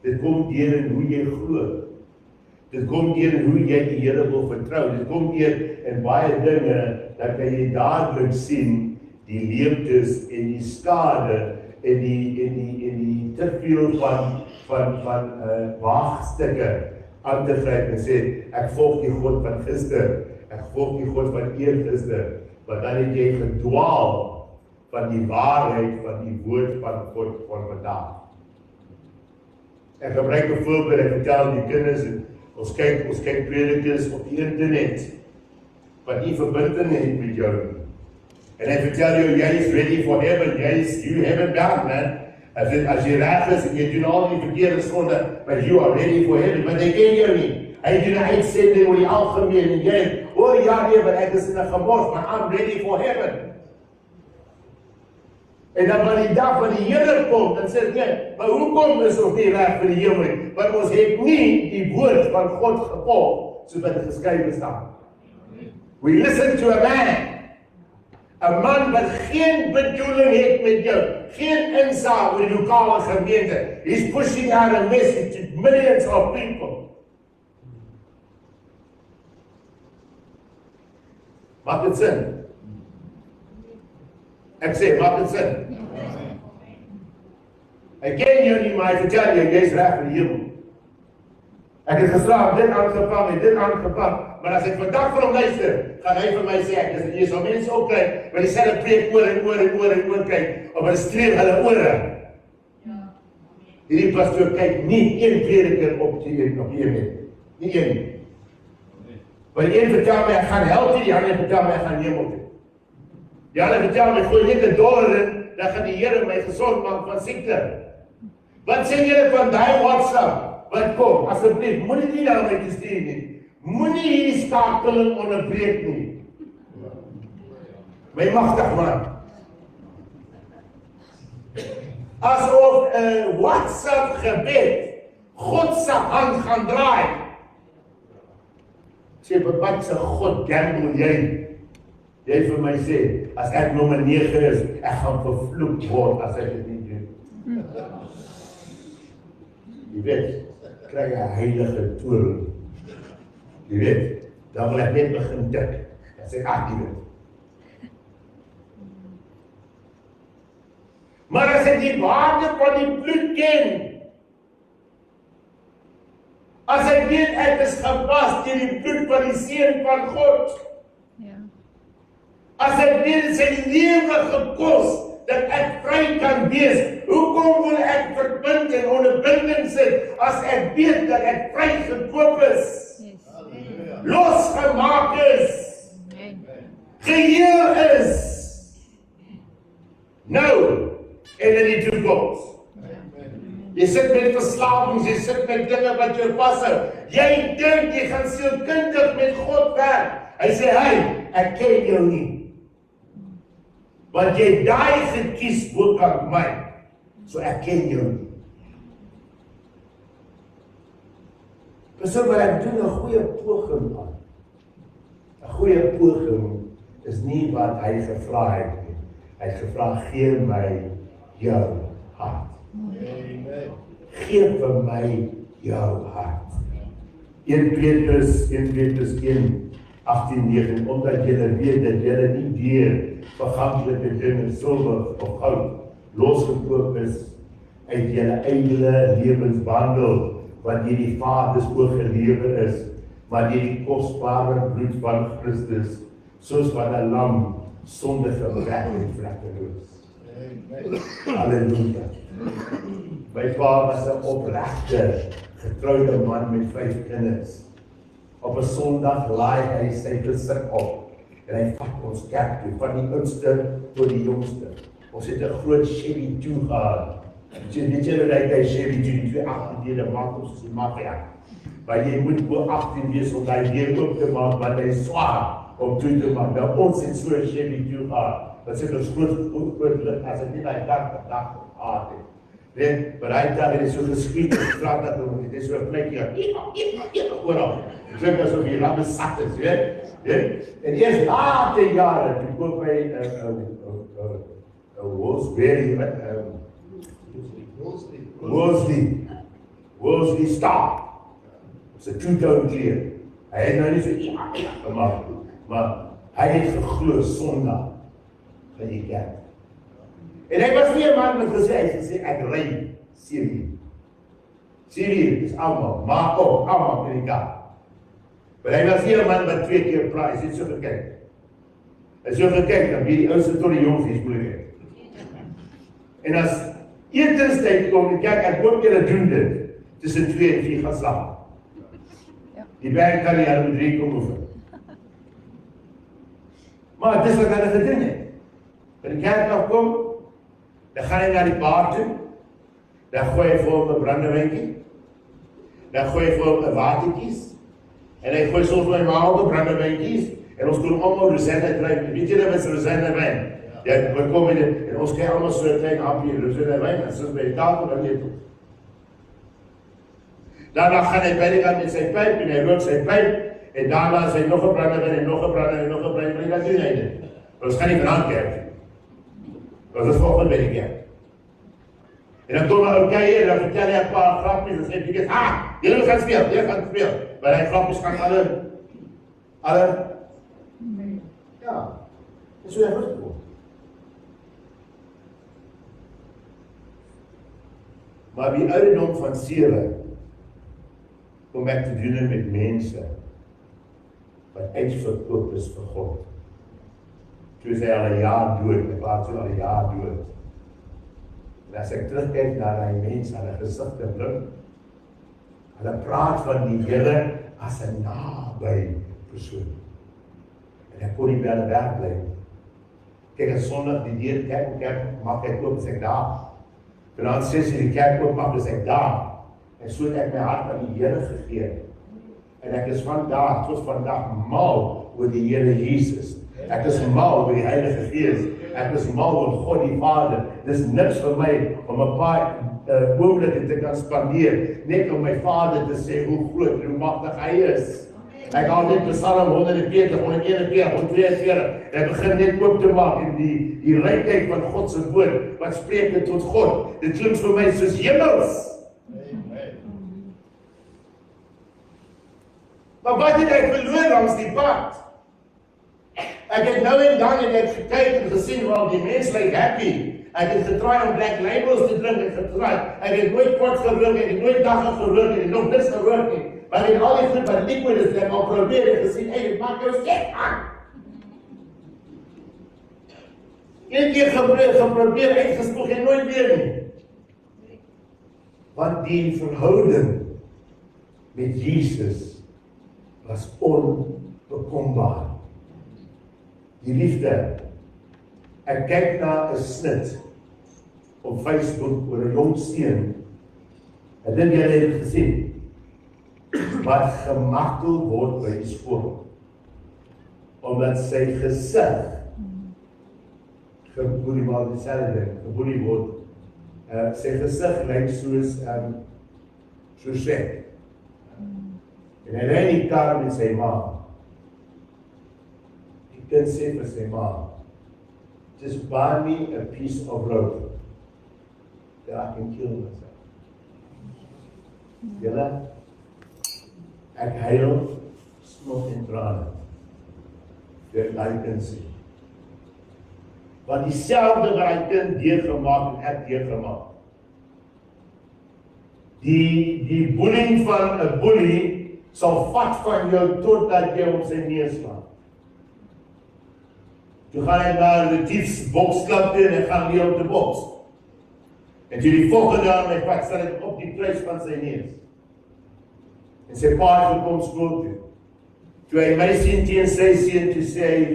Speaker 2: Dit kom deur in hoe jy glo. Dit kom deur in hoe jy die Here wil vertrou. Dit kom deur in baie dinge dat jy dadelik sien die leemtes en die skade en die te veel van waagstukke aan te gryp en sê, ek volg die God van gister, Ek volg die God van eergister, maar dan het jy gedwaal van die waarheid van die woord van God van vandag. Ek gebruik 'n voorbeeld, ek vertel die kinders, ons kyk predikers op die internet, wat nie verbintenis met jou nie. En hy vertel jou, jy is ready for heaven, you haven't done, man. As jy reg is, en jy doen al die verkeerde sonde, but you are ready for heaven, maar hy ken jou nie. Hy doen 'n uitsending oor die algemeen, en jy, ja nee, maar ek is in 'n gemors, maar I'm ready for heaven. En dan wanneer die dag van die Here kom, dan sê jy, maar hoekom is ons nie reg vir die hemel nie? Want ons het nie die woord van God gevolg, soos wat geskrywe staan. We listen to a man wat geen bedoeling het met jou, geen insaag oor die lokale gemeente. He's pushing out a message to millions of people. Maak dit sin? Ek sê, maak dit sin? Ek ken jou nie, maar ek vertel jou, jy is reg vir die hemel. Ek het geslaap, dit aangevang en dit aangevang, maar as ek vandag vir hom luister, gaan hy vir my sê, ek is jy sal mense ook kry, maar die selfe preek oor en oor en oor en oor kyk, of hulle streef hulle ore. Hierdie pastoor kyk nie een prediker op die een, nie een. Want die een vertel my, ek gaan hel toe, die ander vertel my, ek gaan hemel toe. Die ander vertel my, gooi net $1 in, dan gaan die Here my gesond maak van siekte. Wat sê julle van die WhatsApp? Wat kom, asseblief, moenie nie daar my stuur nie. Moenie hierdie skakeling onderbreek nie. My magtig man. Asof 'n WhatsApp gebed God se hand gaan draai. Sê, wat se God gamble jy? Jy vir my sê, as ek nommer 9 is, ek gaan vervloek word as ek dit nie doen. Jy weet, kry 'n heilige toren. Jy weet, dan wil ek net begin tik. Ek sê, jy weet. Maar as ek die waarde van die bloed ken, as ek weet ek is gewas deur die bloed van die Seun van God, as ek weet sy lewe gekos, dat ek vry kan wees, hoekom wil ek verbind en onder binding sit, as ek weet dat ek vry gekoop is, losgemaak is, geheel is, nou, en in die toekoms. Jy sit met verslawings, jy sit met dinge wat jou vashou. Jy dink jy gaan sielkundig met God werk. Hy sê, ek ken jou nie. Want jy daai gekies bokant my, so ek ken jou nie. Maar ek doen 'n goeie poging aan. 'n Goeie poging is nie wat hy gevra het nie. Hy het gevra, gee my jou hart. Geef vir my jou hart. 1 Petrus 1:18-19, omdat julle weet dat julle nie deur verganklike dinge, silwer of goud, losgekoop is uit julle eie lewenswandel, wat deur die Vader oorgelewer is, maar deur die kosbare bloed van Christus, soos wat 'n lam sonder gebrek en vlekkeloos. Halleluja. My pa was 'n opregte, getroude man met 5 kinders. Op 'n Sondag laai hy sy gesin op en hy vat ons kerk toe, van die oudste tot die jongste. Ons het 'n groot Chevy 2 gehad. Weet jy dat hy Chevy 2 die 18 dele maak ons die mafia. Maar jy moet bo 18 wees om daai deur oop te maak, want hy is swaar om toe te maak. Nou ons het so 'n Chevy 2 gehad. Wat sê ons groot lig as dit nie daai dag gehad het. Weet, maar hy het dit so geskiet, straat dat hom dit is so 'n plekkie oral. Dit klink asof hy laat besak is, weet? En eers later jare, toe koop hy 'n Wolseley Star. It's a 2-tone kleur. Hy het nou nie so gemaak, maar hy het geglo Sondag van die kerk. En hy was nie 'n man wat gesê, hy gesê, ek ry Sirius. Sirius is almal, maar ook almal in die kerk. Maar hy was nie 'n man wat 2 keer praat, hy het so gekyk. Hy het so gekyk, dan wie die oudste tot die jongste is moeilik. En as etenstyd kom, en kyk, ek hoop julle doen dit, tussen 2 en 4 gaan slaap. Die berg kan nie hulle met 3 kom oefen. Maar dis wat hulle gedoen het. By die kerk afkom, dan gaan hy na die bar toe, dan gooi hy vir hom 'n brandewyntjie, dan gooi hy vir hom 'n watertjies, en hy gooi soms my ma op 'n brandewyntjies, en ons doen allemaal rozijne drinken. Weet jy wat is rozijne wijn? Ja, we komen in, en ons krijgen allemaal zo'n klein hapje rozijne wijn, en soms bij de tafel, dan niet. Daarna gaat hij verder met zijn pijp, en hij rookt zijn pijp, en daarna is hij nog een brandewijn, en nog een brandewijn, en nog een brandewijn, maar dat doen hij niet. Dat gaat niet van aankerken. Dat is volgende bij de kerk. En dan komen we elkaar hier, en dan vertel hij een paar grapjes, en dan zeg je, jullie gaan spelen, maar hij grapjes gaan alle, ja, dat is hoe hij rustig wordt. Maar die ouderdom van 7 kom ek te doen met mense wat uitverkoop is vir God. Toe is hy al 'n jaar dood, ek laat so al 'n jaar dood. En as ek terugkyk na die mense, hulle gesigte blink, hulle praat van die Here as 'n naby persoon. En ek kon nie by hulle werk bly. Kyk, as Sondag die deur kerk maak ek oop, as ek daar. En dan sê sy die kerk oop maak, as ek daar. En so het ek my hart aan die Here gegee. En ek is vandag tot vandag mal oor die Here Jesus. Ek is mal oor die Heilige Gees. Ek is mal oor God die Vader. Dis niks vir my om 'n paar oomblikke te kan spandeer, net om my Vader te sê hoe groot en hoe magtig hy is. Ek haal net Psalm 140, 141, 142, en ek begin net oop te maak in die rykheid van God se woord, wat spreek dit tot God. Dit klink vir my soos hemels. Maar wat het ek verloor langs die pad? Ek het nou en dan en ek gekyk en gesien waar die mens lyk happy. Ek het getraai om Black Labels te drink, ek het nooit kort gerook, ek het nooit daggig gerook, ek het nog niks gerook nie. Maar in al die goed wat liquid is, ek al probeer en gesien, dit maak jou siek aan. Een keer geprobeer, uitgespoeg en nooit weer nie. Want die verhouding met Jesus was onbekombaar. Die liefde. Ek kyk na 'n snit op Facebook oor 'n jong seun. Ek dink julle het gesien. Wat gemakkel word by die skool. Omdat sy gesig geboelie word, dieselfde ding, geboelie word. Sy gesig lyk soos sek. En hy ry in die kar met sy ma. Die kind sê vir sy ma, just buy me a piece of rope that I can kill myself. Julle? Ek huil, smot en trane. Deur die kind sien. Want dieselfde wat hy kind deurgemaak en ek deurgemaak. Die bullying van 'n bully sal vat van jou totdat jy op sy neus slaan. Toe gaan hy na die diefs boksklub toe en hy gaan leer om te boks. En toe die volgende jaar my pak sal hy op die kruis van sy neus. En sy pa het kom skool toe. Toe hy my sien teen sy seun, toe sê hy,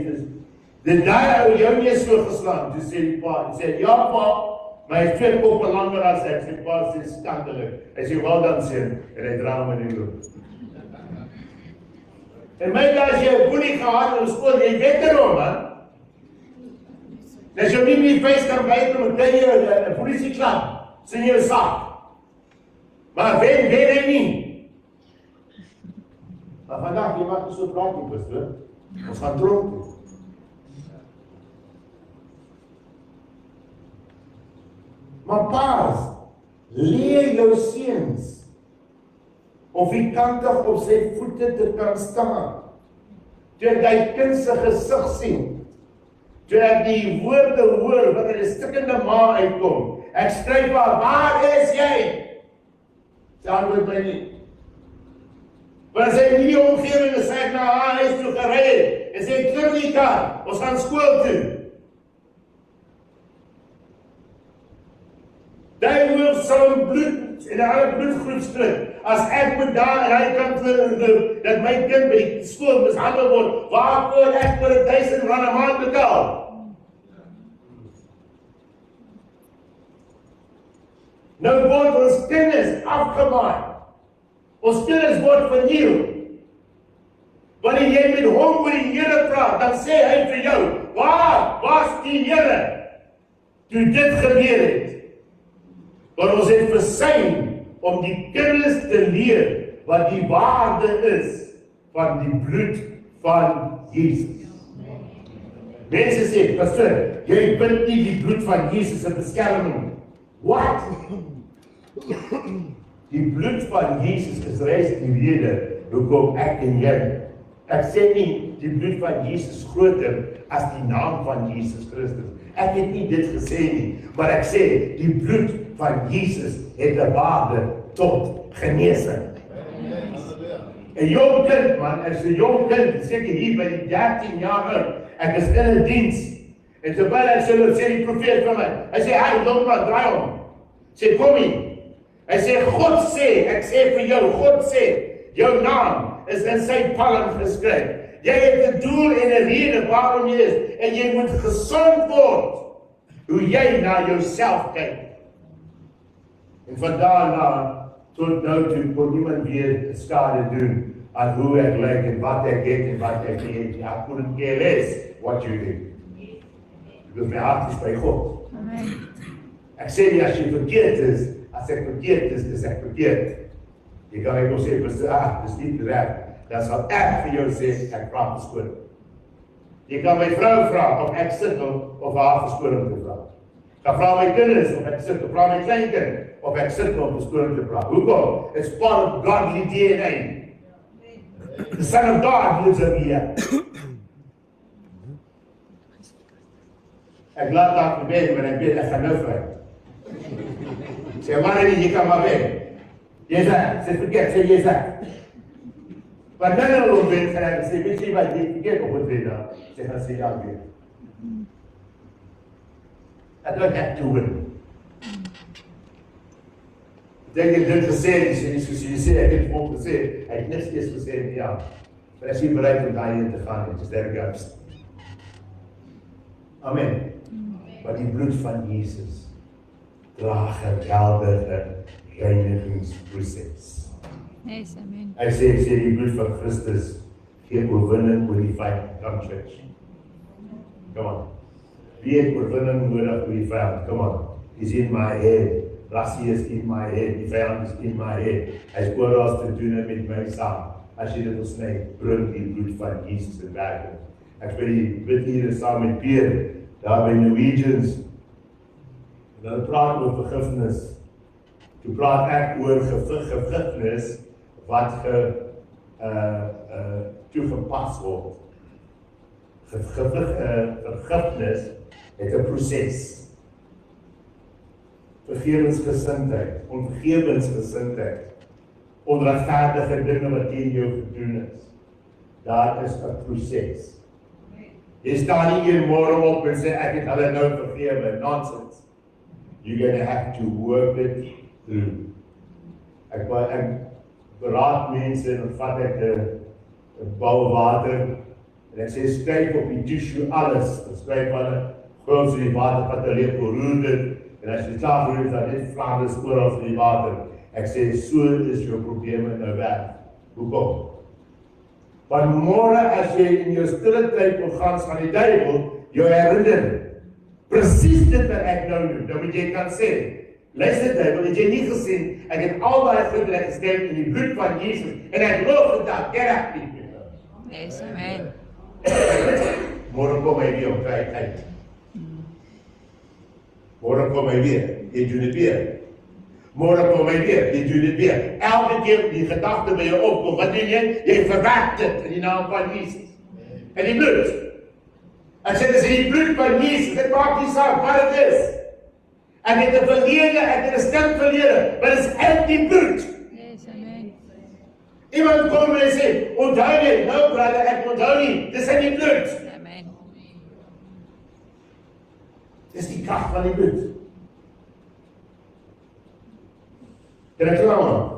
Speaker 2: dit daai ou jou neus so geslaan. Toe sê die pa, sê, ja pa, maar hy is 2 koppe langer as ek. Sy pa sê, skandelik. Hy sê, wel dan seun, en hy dra hom in die loop. En my as jy 'n boelie gehad in skool, jy weet erom, man. As jy nie die feest kan bykom, dan kry jy 'n polisieklap, sien jy 'n sak. Maar wen hy nie. Maar vandag, jy mag so praat nie, pastoor. Ons gaan tronk toe. Maar paas, leer jou seuns of hy kantig op sy voete te kan staan. Toe ek die kind se gesig sien, toe ek die woorde hoor wat in 'n stikkende ma uitkom, ek skryf waar is jy? Sy antwoord my nie. Maar as hy in die omgewing is, sê ek na haar huis toe gery het, en sê ek klim die kar, ons gaan skool toe. Die hoef sal in bloed, en 'n ander bloedgroep split. As ek moet daar en hy kan vir dat my kind by die skool mishandel word, waarvoor ek vir R1000 'n maand betaal? Nou word ons kennis afgemaak. Ons kennis word vernieuw. Wanneer jy met hom oor die Here praat, dan sê hy vir jou, waar was die Here toe dit gebeur het? Want ons het versuim om die kinders te leer wat die waarde is van die bloed van Jesus. Mense sê, pastor, jy vind nie die bloed van Jesus in beskerming. Wat? Die bloed van Jesus is reis die rede hoekom ek en jy. Ek sê nie die bloed van Jesus groter as die naam van Jesus Christus. Ek het nie dit gesê nie, maar ek sê die bloed van Jesus het 'n waarde tot genesing. 'n Jong kind, man, as 'n jong kind, seker hier by die 13 jaar oud, ek is in 'n diens, en terwyl ek sê die profeet vir my, hy sê, hey, don't man, draai om, sê, kom hier, hy sê, God sê, ek sê vir jou, God sê, jou naam is in sy palm geskryf, jy het 'n doel en 'n rede waarom jy is, en jy moet gesond word, hoe jy na jouself kyk. En van daarna tot nou toe kon niemand weer skade doen aan hoe ek lyk en wat ek het en wat ek nie het. I couldn't care less what you did. Because my hart is by God.
Speaker 4: Amen.
Speaker 2: Ek sê nie as jy verkeerd is, as ek verkeerd is ek verkeerd. Jy kan ek nog sê, dis nie reg. Dan sal ek vir jou sê, ek vra verskoning. Jy kan my vrou vra of ek sit of haar verskoning te vra. Ek vra my kinders of ek sit, of vra my kleinkind of ek sit om verskoning te vra. Hoekom? It's part of godly DNA. The Son of God lives in here. Ek laat daar gebed, maar ek weet, ek gaan nou vry. Sê, maar jy kan maar weg. Jy sê verkeerd, sê jy sê. Maar dan al weet, gaan ek sê, weet jy wat, jy verkeerd op het weer, sê gaan sê, ja weer. I don't have to win. Ek het dit gesê, jy sê, ek het hom gesê, hy het niks eers gesê, ja. Maar as jy bereid om daarheen te gaan, het is daar gans. Amen. Maar die bloed van Jesus dra geweldige reinigingsproses.
Speaker 4: Yes, amen.
Speaker 2: Hy sê die bloed van Christus gee oorwinning oor die vyand. Come church. Come on. Wie het oorwinning nodig oor die vyand? Come on. He's in my head. Rassie is in my head. Die vyand is in my head. Hy is oorals te doen met my saam. As jy dit wil sny, bring die bloed van Jesus in werking. Ek weet die bid hier saam met Peer, daar by Norwegians. En hulle praat oor vergifnis. Toe praat ek oor vergifnis wat toegepas word. Vergifnis het 'n proses. Vergewensgesindheid, onvergewensgesindheid, onregverdige dinge wat teen jou gedoen is. Daar is 'n proses. Jy staan nie een môre op en sê ek het hulle nou vergewe. Nonsense. You're gonna have to work it through. Ek beraad mense en vat ek 'n bal water en ek sê skryf op die tissue alles. Ek skryf hulle groot in die water wat hulle geroer het. En as jy klaar geroer het, dan net vlaanders oral in die water. Ek sê so is jou probleme nou weg. Hoekom? Want môre as jy in jou stille tyd wil gaan van die duiwel, jou herinner presies dit wat ek nou doen. Dan moet jy kan sê, luister duiwel, het jy nie gesien, ek het al daai goed wat ek geskryf in die bloed van Jesus en ek glo vandag, get up nie.
Speaker 4: Yes, amen.
Speaker 2: Môre kom hy weer op tyd. Môre kom hy weer, jy doen dit weer. Môre kom hy weer, jy doen dit weer. Elke keer die gedagte by jou opkom, wat doen jy? Jy verwerk dit in die naam van Jesus. En die bloed. As jy sê die bloed van Jesus, dit maak nie saak wat dit is. Ek het 'n verlede, ek het 'n stem verlede, maar dit is uit die bloed.
Speaker 4: Yes, amen.
Speaker 2: Iemand kom en sê, onthou jy, nou brother, ek onthou nie, dis in die bloed.
Speaker 4: Amen.
Speaker 2: Dis die krag van die bloed. Kan ek klaar maak?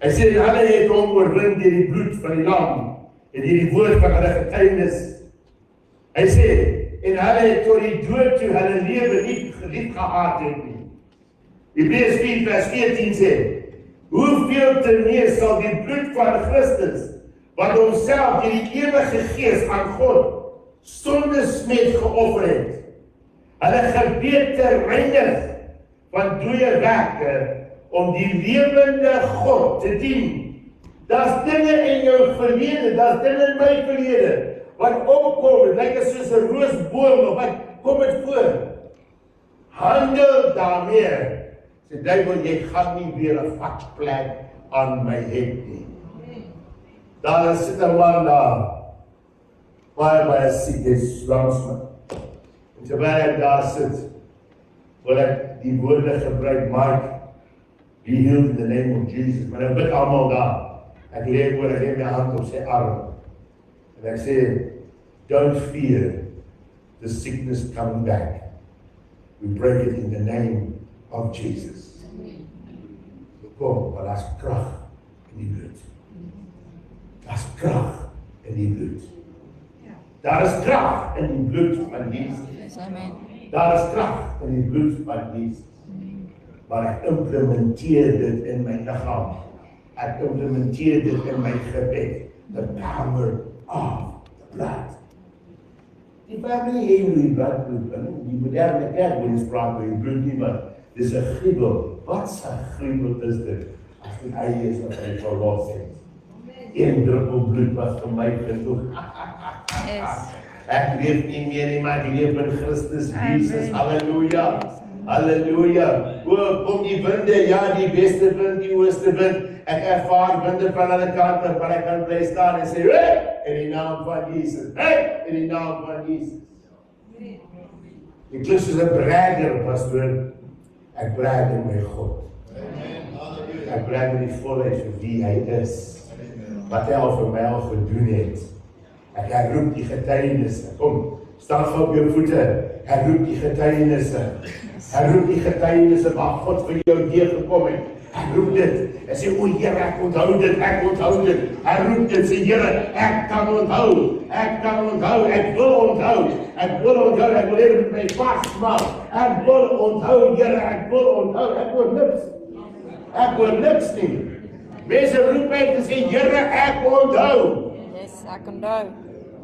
Speaker 2: Hy sê, hulle het hom oorwin deur die bloed van die lam en deur die woord van hulle getuienis. Hy sê, en hulle het tot die dood toe hulle lewe nie gelief gehaat het nie. Hebreërs 4 vers 14 sê, hoeveel te meer sal die bloed van Christus, wat homself deur die ewige Gees aan God sonder smet geoffer het, hulle gewete reinig van dooie werke, om die lewende God te dien. Daar's dinge in jou verlede, daar's dinge in my verlede, wat opkom, het lyk soos 'n roosboom, wat kom het voor? Handel daarmee. Sê duiwel, jy gaan nie weer 'n vatplek aan my hê nie. Daar sit 'n man daar, baie siek is langs my. En terwyl ek daar sit, wil ek die woorde gebruik, Mike, be healed in the name of Jesus. Maar ek bid almal daar. Ek leer oor, ek neem my hand op sy arm. En ek sê, don't fear the sickness coming back. We break it in the name of Jesus. Kom, maar daar's krag in die bloed. Daar's krag in die bloed. Daar is krag in die bloed van Jesus.
Speaker 4: Amen.
Speaker 2: Daar is krag in die bloed van Jesus. Maar ek implementeer dit in my liggaam. Ek implementeer dit in my gebed. The power of the blood. Die Bybel hê nie bloed, die moderne kerk wil nie spraak oor die bloed nie, maar dis 'n gruwel. Wat 'n gruwel is dit? As dit eie is wat hy verlos het. Een druppel bloed was vir my genoeg.
Speaker 4: Yes.
Speaker 2: Ek leef nie meer nie, maar ek leef in Christus Jesus. Halleluja. Halleluja. O, kom die winde, ja, die beste wind, die ooste wind. Ek ervaar winde van alle kante, maar ek kan bly staan en sê, hey, in die naam van Jesus. Hey, in die naam van Jesus. Ek klink soos 'n bragger, pastoor. Ek brag in my God. Ek brag in die volheid vir wie hy is. Wat hy al vir my al gedoen het. Ek roep die getuienisse. Kom, staan gou op jou voete. Ek roep die getuienisse. Ek roep die getuienisse waar God vir jou deurgekom het. Ek roep dit. Ek sê, o Here, ek onthou dit, ek onthou dit. Ek roep dit, sê Here, ek kan onthou. Ek kan onthou, ek wil onthou. Ek wil onthou, ek wil hê met my vasmaak. Ek wil onthou, Here, ek wil onthou. Ek hoor niks. Ek hoor niks nie. Mense roep my te sê, Here, ek onthou.
Speaker 4: Yes, ek onthou.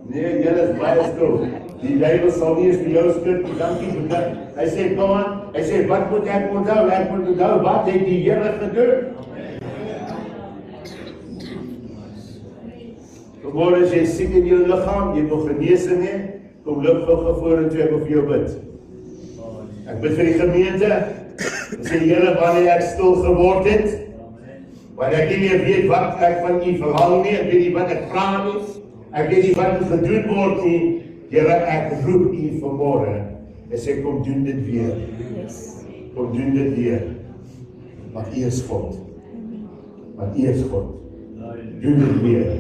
Speaker 2: Nee, julle is baie stil. Die duiwel sal nie eens vir jou skud nie. Dankie vir dit. Hy sê, kom aan. Hy sê, wat moet ek onthou? Ek moet onthou, wat het die Here gedoen? Vanmorgen as jy siek in jou liggaam, jy wil genesing hê, kom loop gou vorentoe, ek wil vir jou bid. Ek bid vir die gemeente. Ek sê, Here, wanneer ek stil geword het, wanneer ek nie meer weet wat ek van u verlang nie, ek weet nie wat ek vra nie, ek weet nie wat gedoen word nie, Here, ek roep u vanmorgen, en sê, kom doen dit weer.
Speaker 4: Yes.
Speaker 2: Kom doen dit weer. Want u is God. Want u is God. Doen dit weer.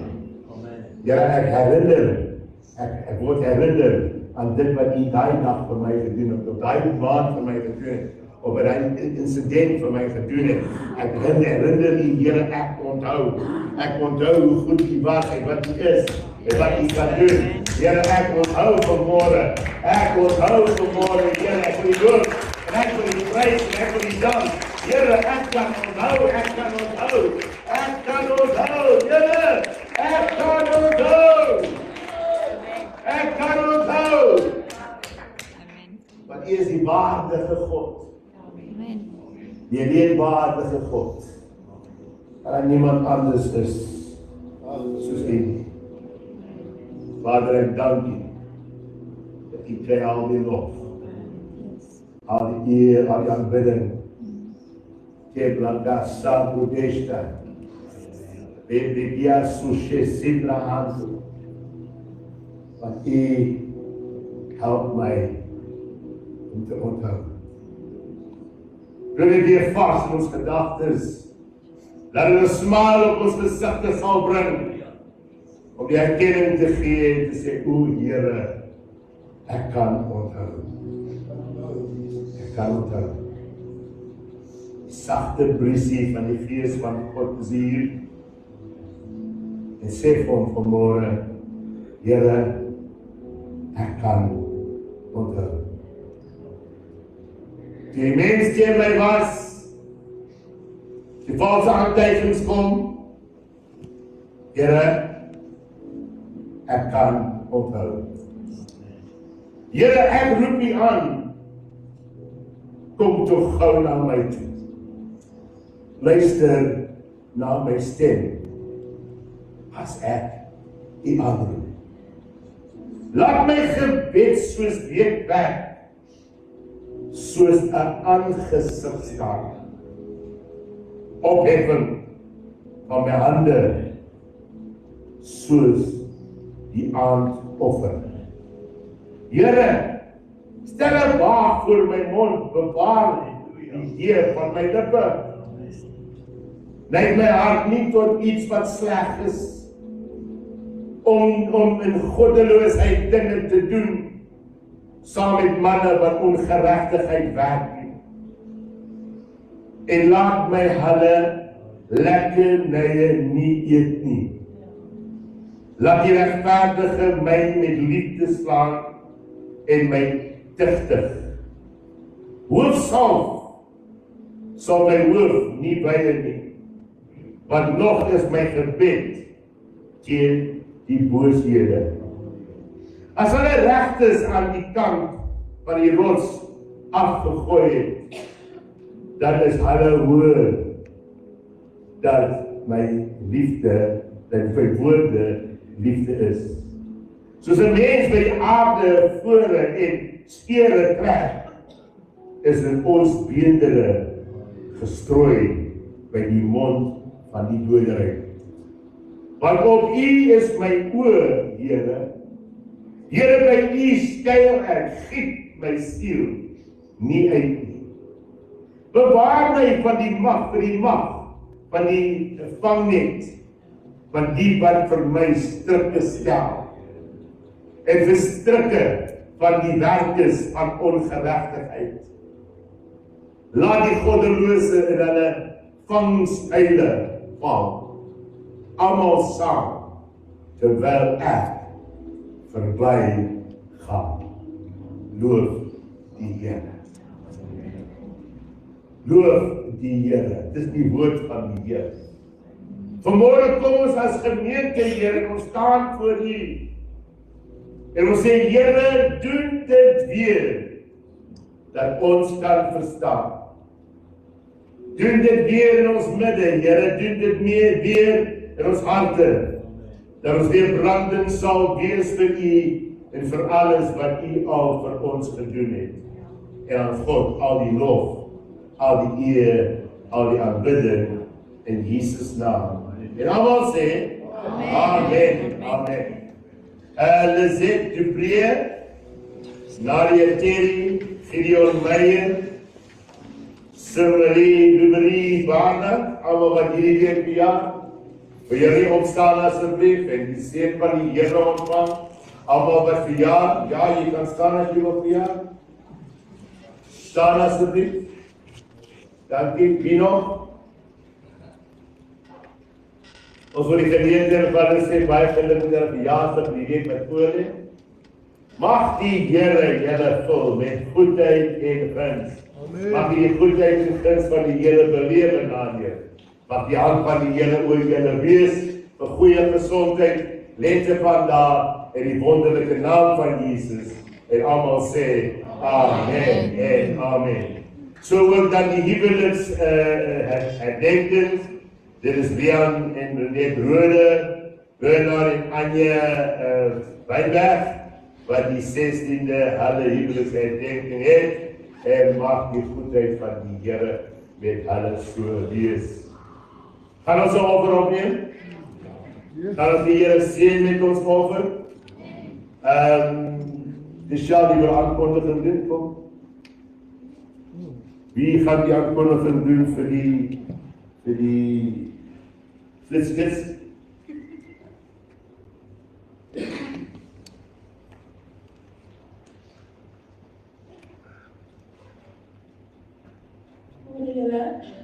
Speaker 2: Here, ek herinner, ek word herinner aan dit wat u daai dag vir my gedoen het, op daai maand vir my gedoen het, op daai incident vir my gedoen het. Ek herinner u, Here, ek onthou hoe goed u was en wat u is, en wat u kan doen. Here, ek onthou vanmorgen, Here, ek wil u loop, en ek wil u prys, en ek wil u dank. Here, ek kan onthou, Here, ek kan onthou, want u is die waardige God.
Speaker 4: Amen.
Speaker 2: Die leenwaardige God. En niemand anders is soos u nie. Vader, ek dank u dat u kry al die lof, al die eer, al die aanbidding. Keblanga Sabudeshta, Bebegia Sushe Sibrahantu. Want u help my om te onthou. Bring dit weer vas in ons gedagtes. dat hulle 'n smaal op ons gesigte sal bring, om die erkenning te gee en te sê, o Here, ek kan onthou. Ek kan onthou. Die sagte briesie van die Gees van God is hier, en sê vir hom vanmôre, Here, ek kan onthou. Die mens teen my was, die valse aantuigings kom, Here, ek kan onthou. Here, ek roep U aan, kom toch gou na my toe. Luister na my stem, as ek U aanroep. Laat my gebed soos weekwerk, soos 'n aangesig staan, opheffing van my hande, soos die aandoffer. Here, stel 'n waag voor my mond, bewaar die Heer van my lippe. Neig my hart nie tot iets wat sleg is, om in goddeloosheid dinge te doen, saam met manne wat ongeregtigheid werk nie. En laat my hulle lekkernye nie eet nie. Laat die regverdige my met liefde slaan en my tigtig. Hoofsalf sal my hoof nie weier nie, want nog is my gebed teen die booshede. As hulle regtes aan die kant van die rots afgegooi het, dan is hulle hoor dat my liefde, dat my woorde liefde is. Soos 'n mens by die aarde vore en skere trek, is in ons beendere gestrooi by die mond van die doderyk. Want op U is my oë, Here. Here, by U skuil ek, giet my siel nie uit nie. Bewaar my van die mag, vir die mag, van die vangnet, van die wat vir my strikke stel, en verstrikke van die werkers van ongeregtigheid. Laat die goddelose in hulle vangsuile val, almal saam, terwyl ek verbly gaan. Loof die Here. Loof die Here. Dis die woord van die Here. Vanmôre kom ons as gemeente, Here, en ons staan voor U. En ons sê, Here, doen dit weer, dat ons kan verstaan. Doen dit weer in ons midde, Here, doen dit weer in ons harte, dat ons weer brandend sal wees vir U en vir alles wat U al vir ons gedoen het. En aan God al die lof, al die eer, al die aanbidding in Jesus naam. En almal sê, Amen, Amen. Lizette Dupree, Nadia Terry, Gideon Meyer, Marie Barnard, allemaal wat jullie weer verjaar. Wil jullie opstaan alsjeblieft en die seën van die Here ontvang. Allemaal wat verjaar, ja, je kan staan als je wil verjaar. Staan alsjeblieft. Dankie, wie nog? Ons wil die geleerdere van ons sê, baie gelukkig verjaarsdag, die week met voor lê. Mag die Here julle vul met goedheid en guns. Mag die goedheid en guns van die Here belewe na jou. Mag die hand van die Here oor julle wees, vir goeie gesondheid, lente vandag, in die wonderlike naam van Jesus. En almal sê, Amen en Amen. So ook dan die huweliks herdenkings. Dit is Rian en Renette Rode, Bernard en Anja Weinberg, wat die 16de hulle huweliksherdenking het, en mag die goedheid van die Here met hulle so wees. Gaan ons 'n offer opneem? Gaan ons die Here seën met ons offer? Die sal die aankondiging doen, kom. Wie gaan die aankondiging doen vir die Flits.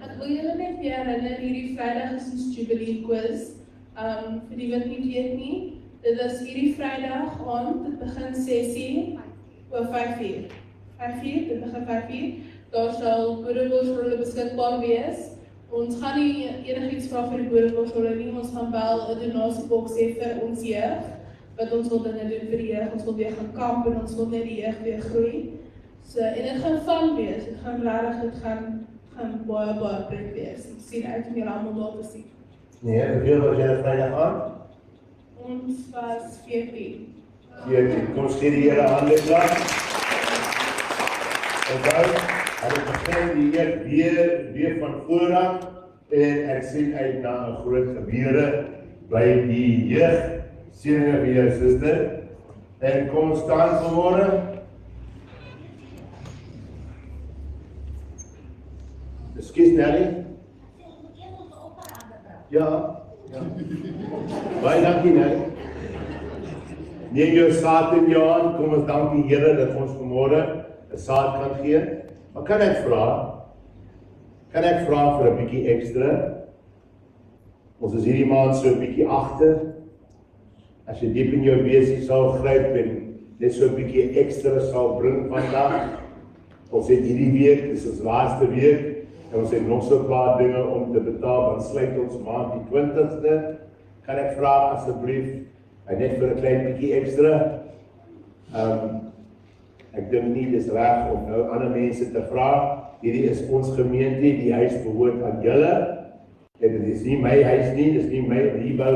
Speaker 5: Ek wil julle net weer herinner, hierdie Vrydag is ons Jubilee quiz. Vir die wat nie weet nie, dit is hierdie Vrydag aand, dit begin 6:00 of 5:00. 5:00, dit begin 5:00. Daar sal boereworsrolle beskikbaar wees. Ons gaan nie enigiets vra vir die boereworsrolle nie, ons gaan wel 'n donasieboks hê vir ons jeug, wat ons wil dinge doen vir die jeug, ons wil weer gaan kamp en ons wil net die jeug weer groei. So, en dit gaan fun wees, dit gaan regtig, dit gaan baie pret wees. Ek sien uit om julle almal daar te sien.
Speaker 2: Nee, hoeveel was julle Vrydag aan?
Speaker 5: Ons was 14.
Speaker 2: 14, kom sê die Here hande klaar. Onthou, hulle begin die weer van vooraf en ek sien uit na 'n groot gebeure by die jeug. Seëninge vir jou suster. En kom staan vanmôre. Ekskuus Nelly. Ja. Baie dankie Nelly. Neem jou saad in jou hand, kom ons dank die Here dat ons vanmôre 'n saad kan gee. Maar kan ek vra vir 'n bietjie ekstra? Ons is hierdie maand so 'n bietjie agter. As jy diep in jou besie sal gryp en net so 'n bietjie ekstra sal bring vandag. Ons het hierdie week, dis ons laaste week. En ons het nog so 'n paar dinge om te betaal, dan sluit ons maand die 20ste. Kan ek vra asseblief, net vir 'n klein bietjie ekstra? Ek dink nie dis reg om nou ander mense te vra. Hierdie is ons gemeente, die huis behoort aan julle. En dit is nie my huis nie, dis nie my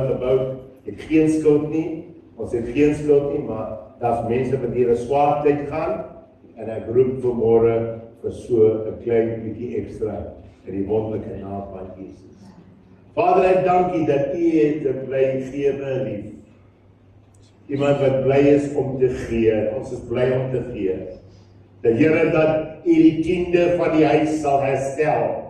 Speaker 2: gebou. Ek het geen skuld nie. Ons het geen skuld nie, maar daar's mense wat hier 'n swaar tyd gaan en ek roep vanmôre vir so 'n klein bietjie ekstra in die wonderlike naam van Jesus. Vader, ek dank U dat U het 'n bly gewer lief. Iemand wat bly is om te gee. Ons is bly om te gee. Dat Here dat U die tiende van die huis sal herstel.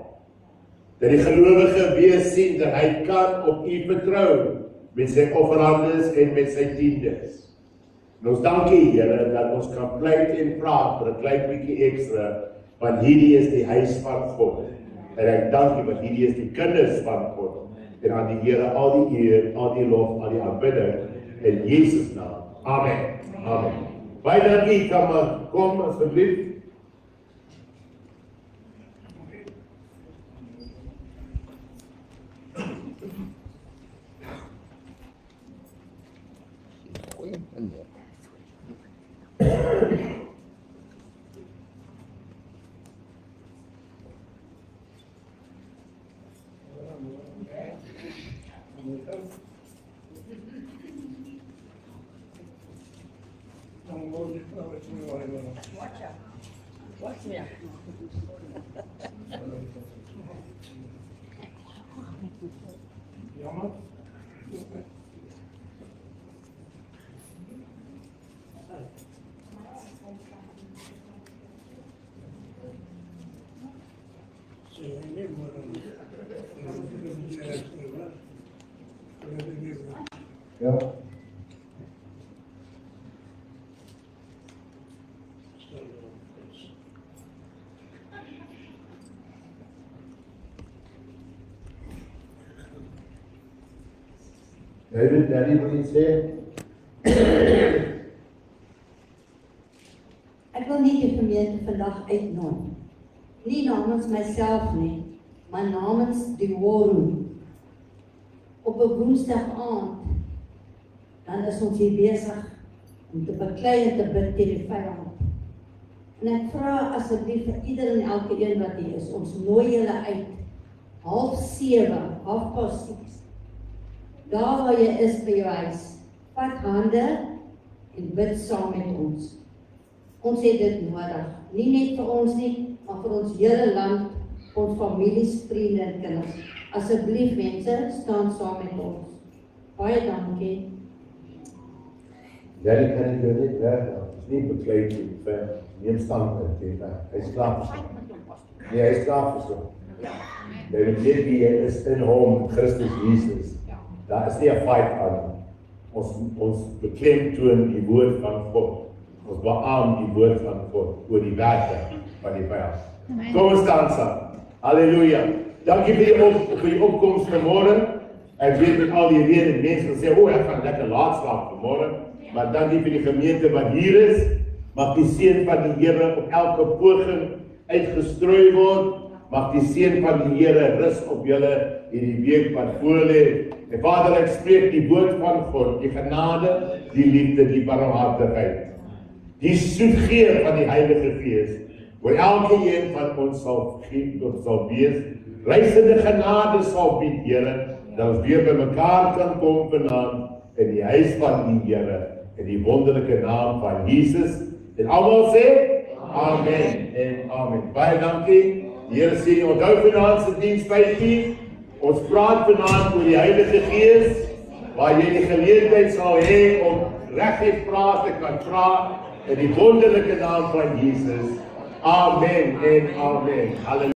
Speaker 2: Dat die gelowige weer sien dat hy kan op U vertrou met sy offerandes en met sy tiendes. En ons dank U, Here, dat ons kan pleit en praat vir 'n klein bietjie ekstra, want hierdie is die huis van God. En ek dank U want hierdie is die kinders van God. En aan die Here al die eer, al die lof, al die aanbidding in Jesus naam. Amen. Amen. Baie dankie, kom asseblief.
Speaker 6: Watch me.
Speaker 3: Jammer.
Speaker 2: Ja. David, Daddy, wil jy sê?
Speaker 6: Ek wil nie die gemeente vandag uitnooi. Nie namens myself nie, maar namens die Woord. Op 'n Woensdag aand, dan is ons hier besig om te beklei en te bid teen die vyand. En ek vra asseblief vir ieder en elke een wat hier is, ons nooi julle uit, 6:30, 6:30. Daar waar jy is by jou huis, vat hande en bid saam met ons. Ons het dit nodig, nie net vir ons nie, maar vir ons hele land, ons families, vriende en kinders. Asseblief mense, staan saam met ons. Baie dankie.
Speaker 2: Daddy kan ek jou net weg, het is nie beklei nie, neem stand uit, hy is klaar vir so. Nee, hy is klaar vir so. En ek weet wie is in hom, Christus Jesus. Daar is nie 'n fight aan. Ons beklemtoon die woord van God. Ons beaam die woord van God oor die werke van die vyand. Kom ons staan saam. Halleluja. Dankie vir die opkoms vanmôre. Ek weet met al die rede mense sê, ek gaan lekker laat slaap vanmôre. Maar dankie vir die gemeente wat hier is. Mag die seën van die Here op elke poging uitgestrooi word. Mag die seën van die Here rus op julle hierdie week wat voorlê. En Vader, ek spreek die woord van God, die genade, die liefde, die barmhartigheid, die soetgeur van die Heilige Gees, waar elke een van ons sal wees, reisende genade sal bied, Here, dat ons weer by mekaar kan kom vanaand in die huis van die Here, in die wonderlike naam van Jesus. En almal sê, Amen en Amen. Baie dankie. Die Here sê, onthou vanaand se diens 5:00. Ons praat vanaand oor die Heilige Gees, waar jy die geleentheid sal hê om reguit te kan vra in die wonderlike naam van Jesus. Amen en Amen. Halleluja.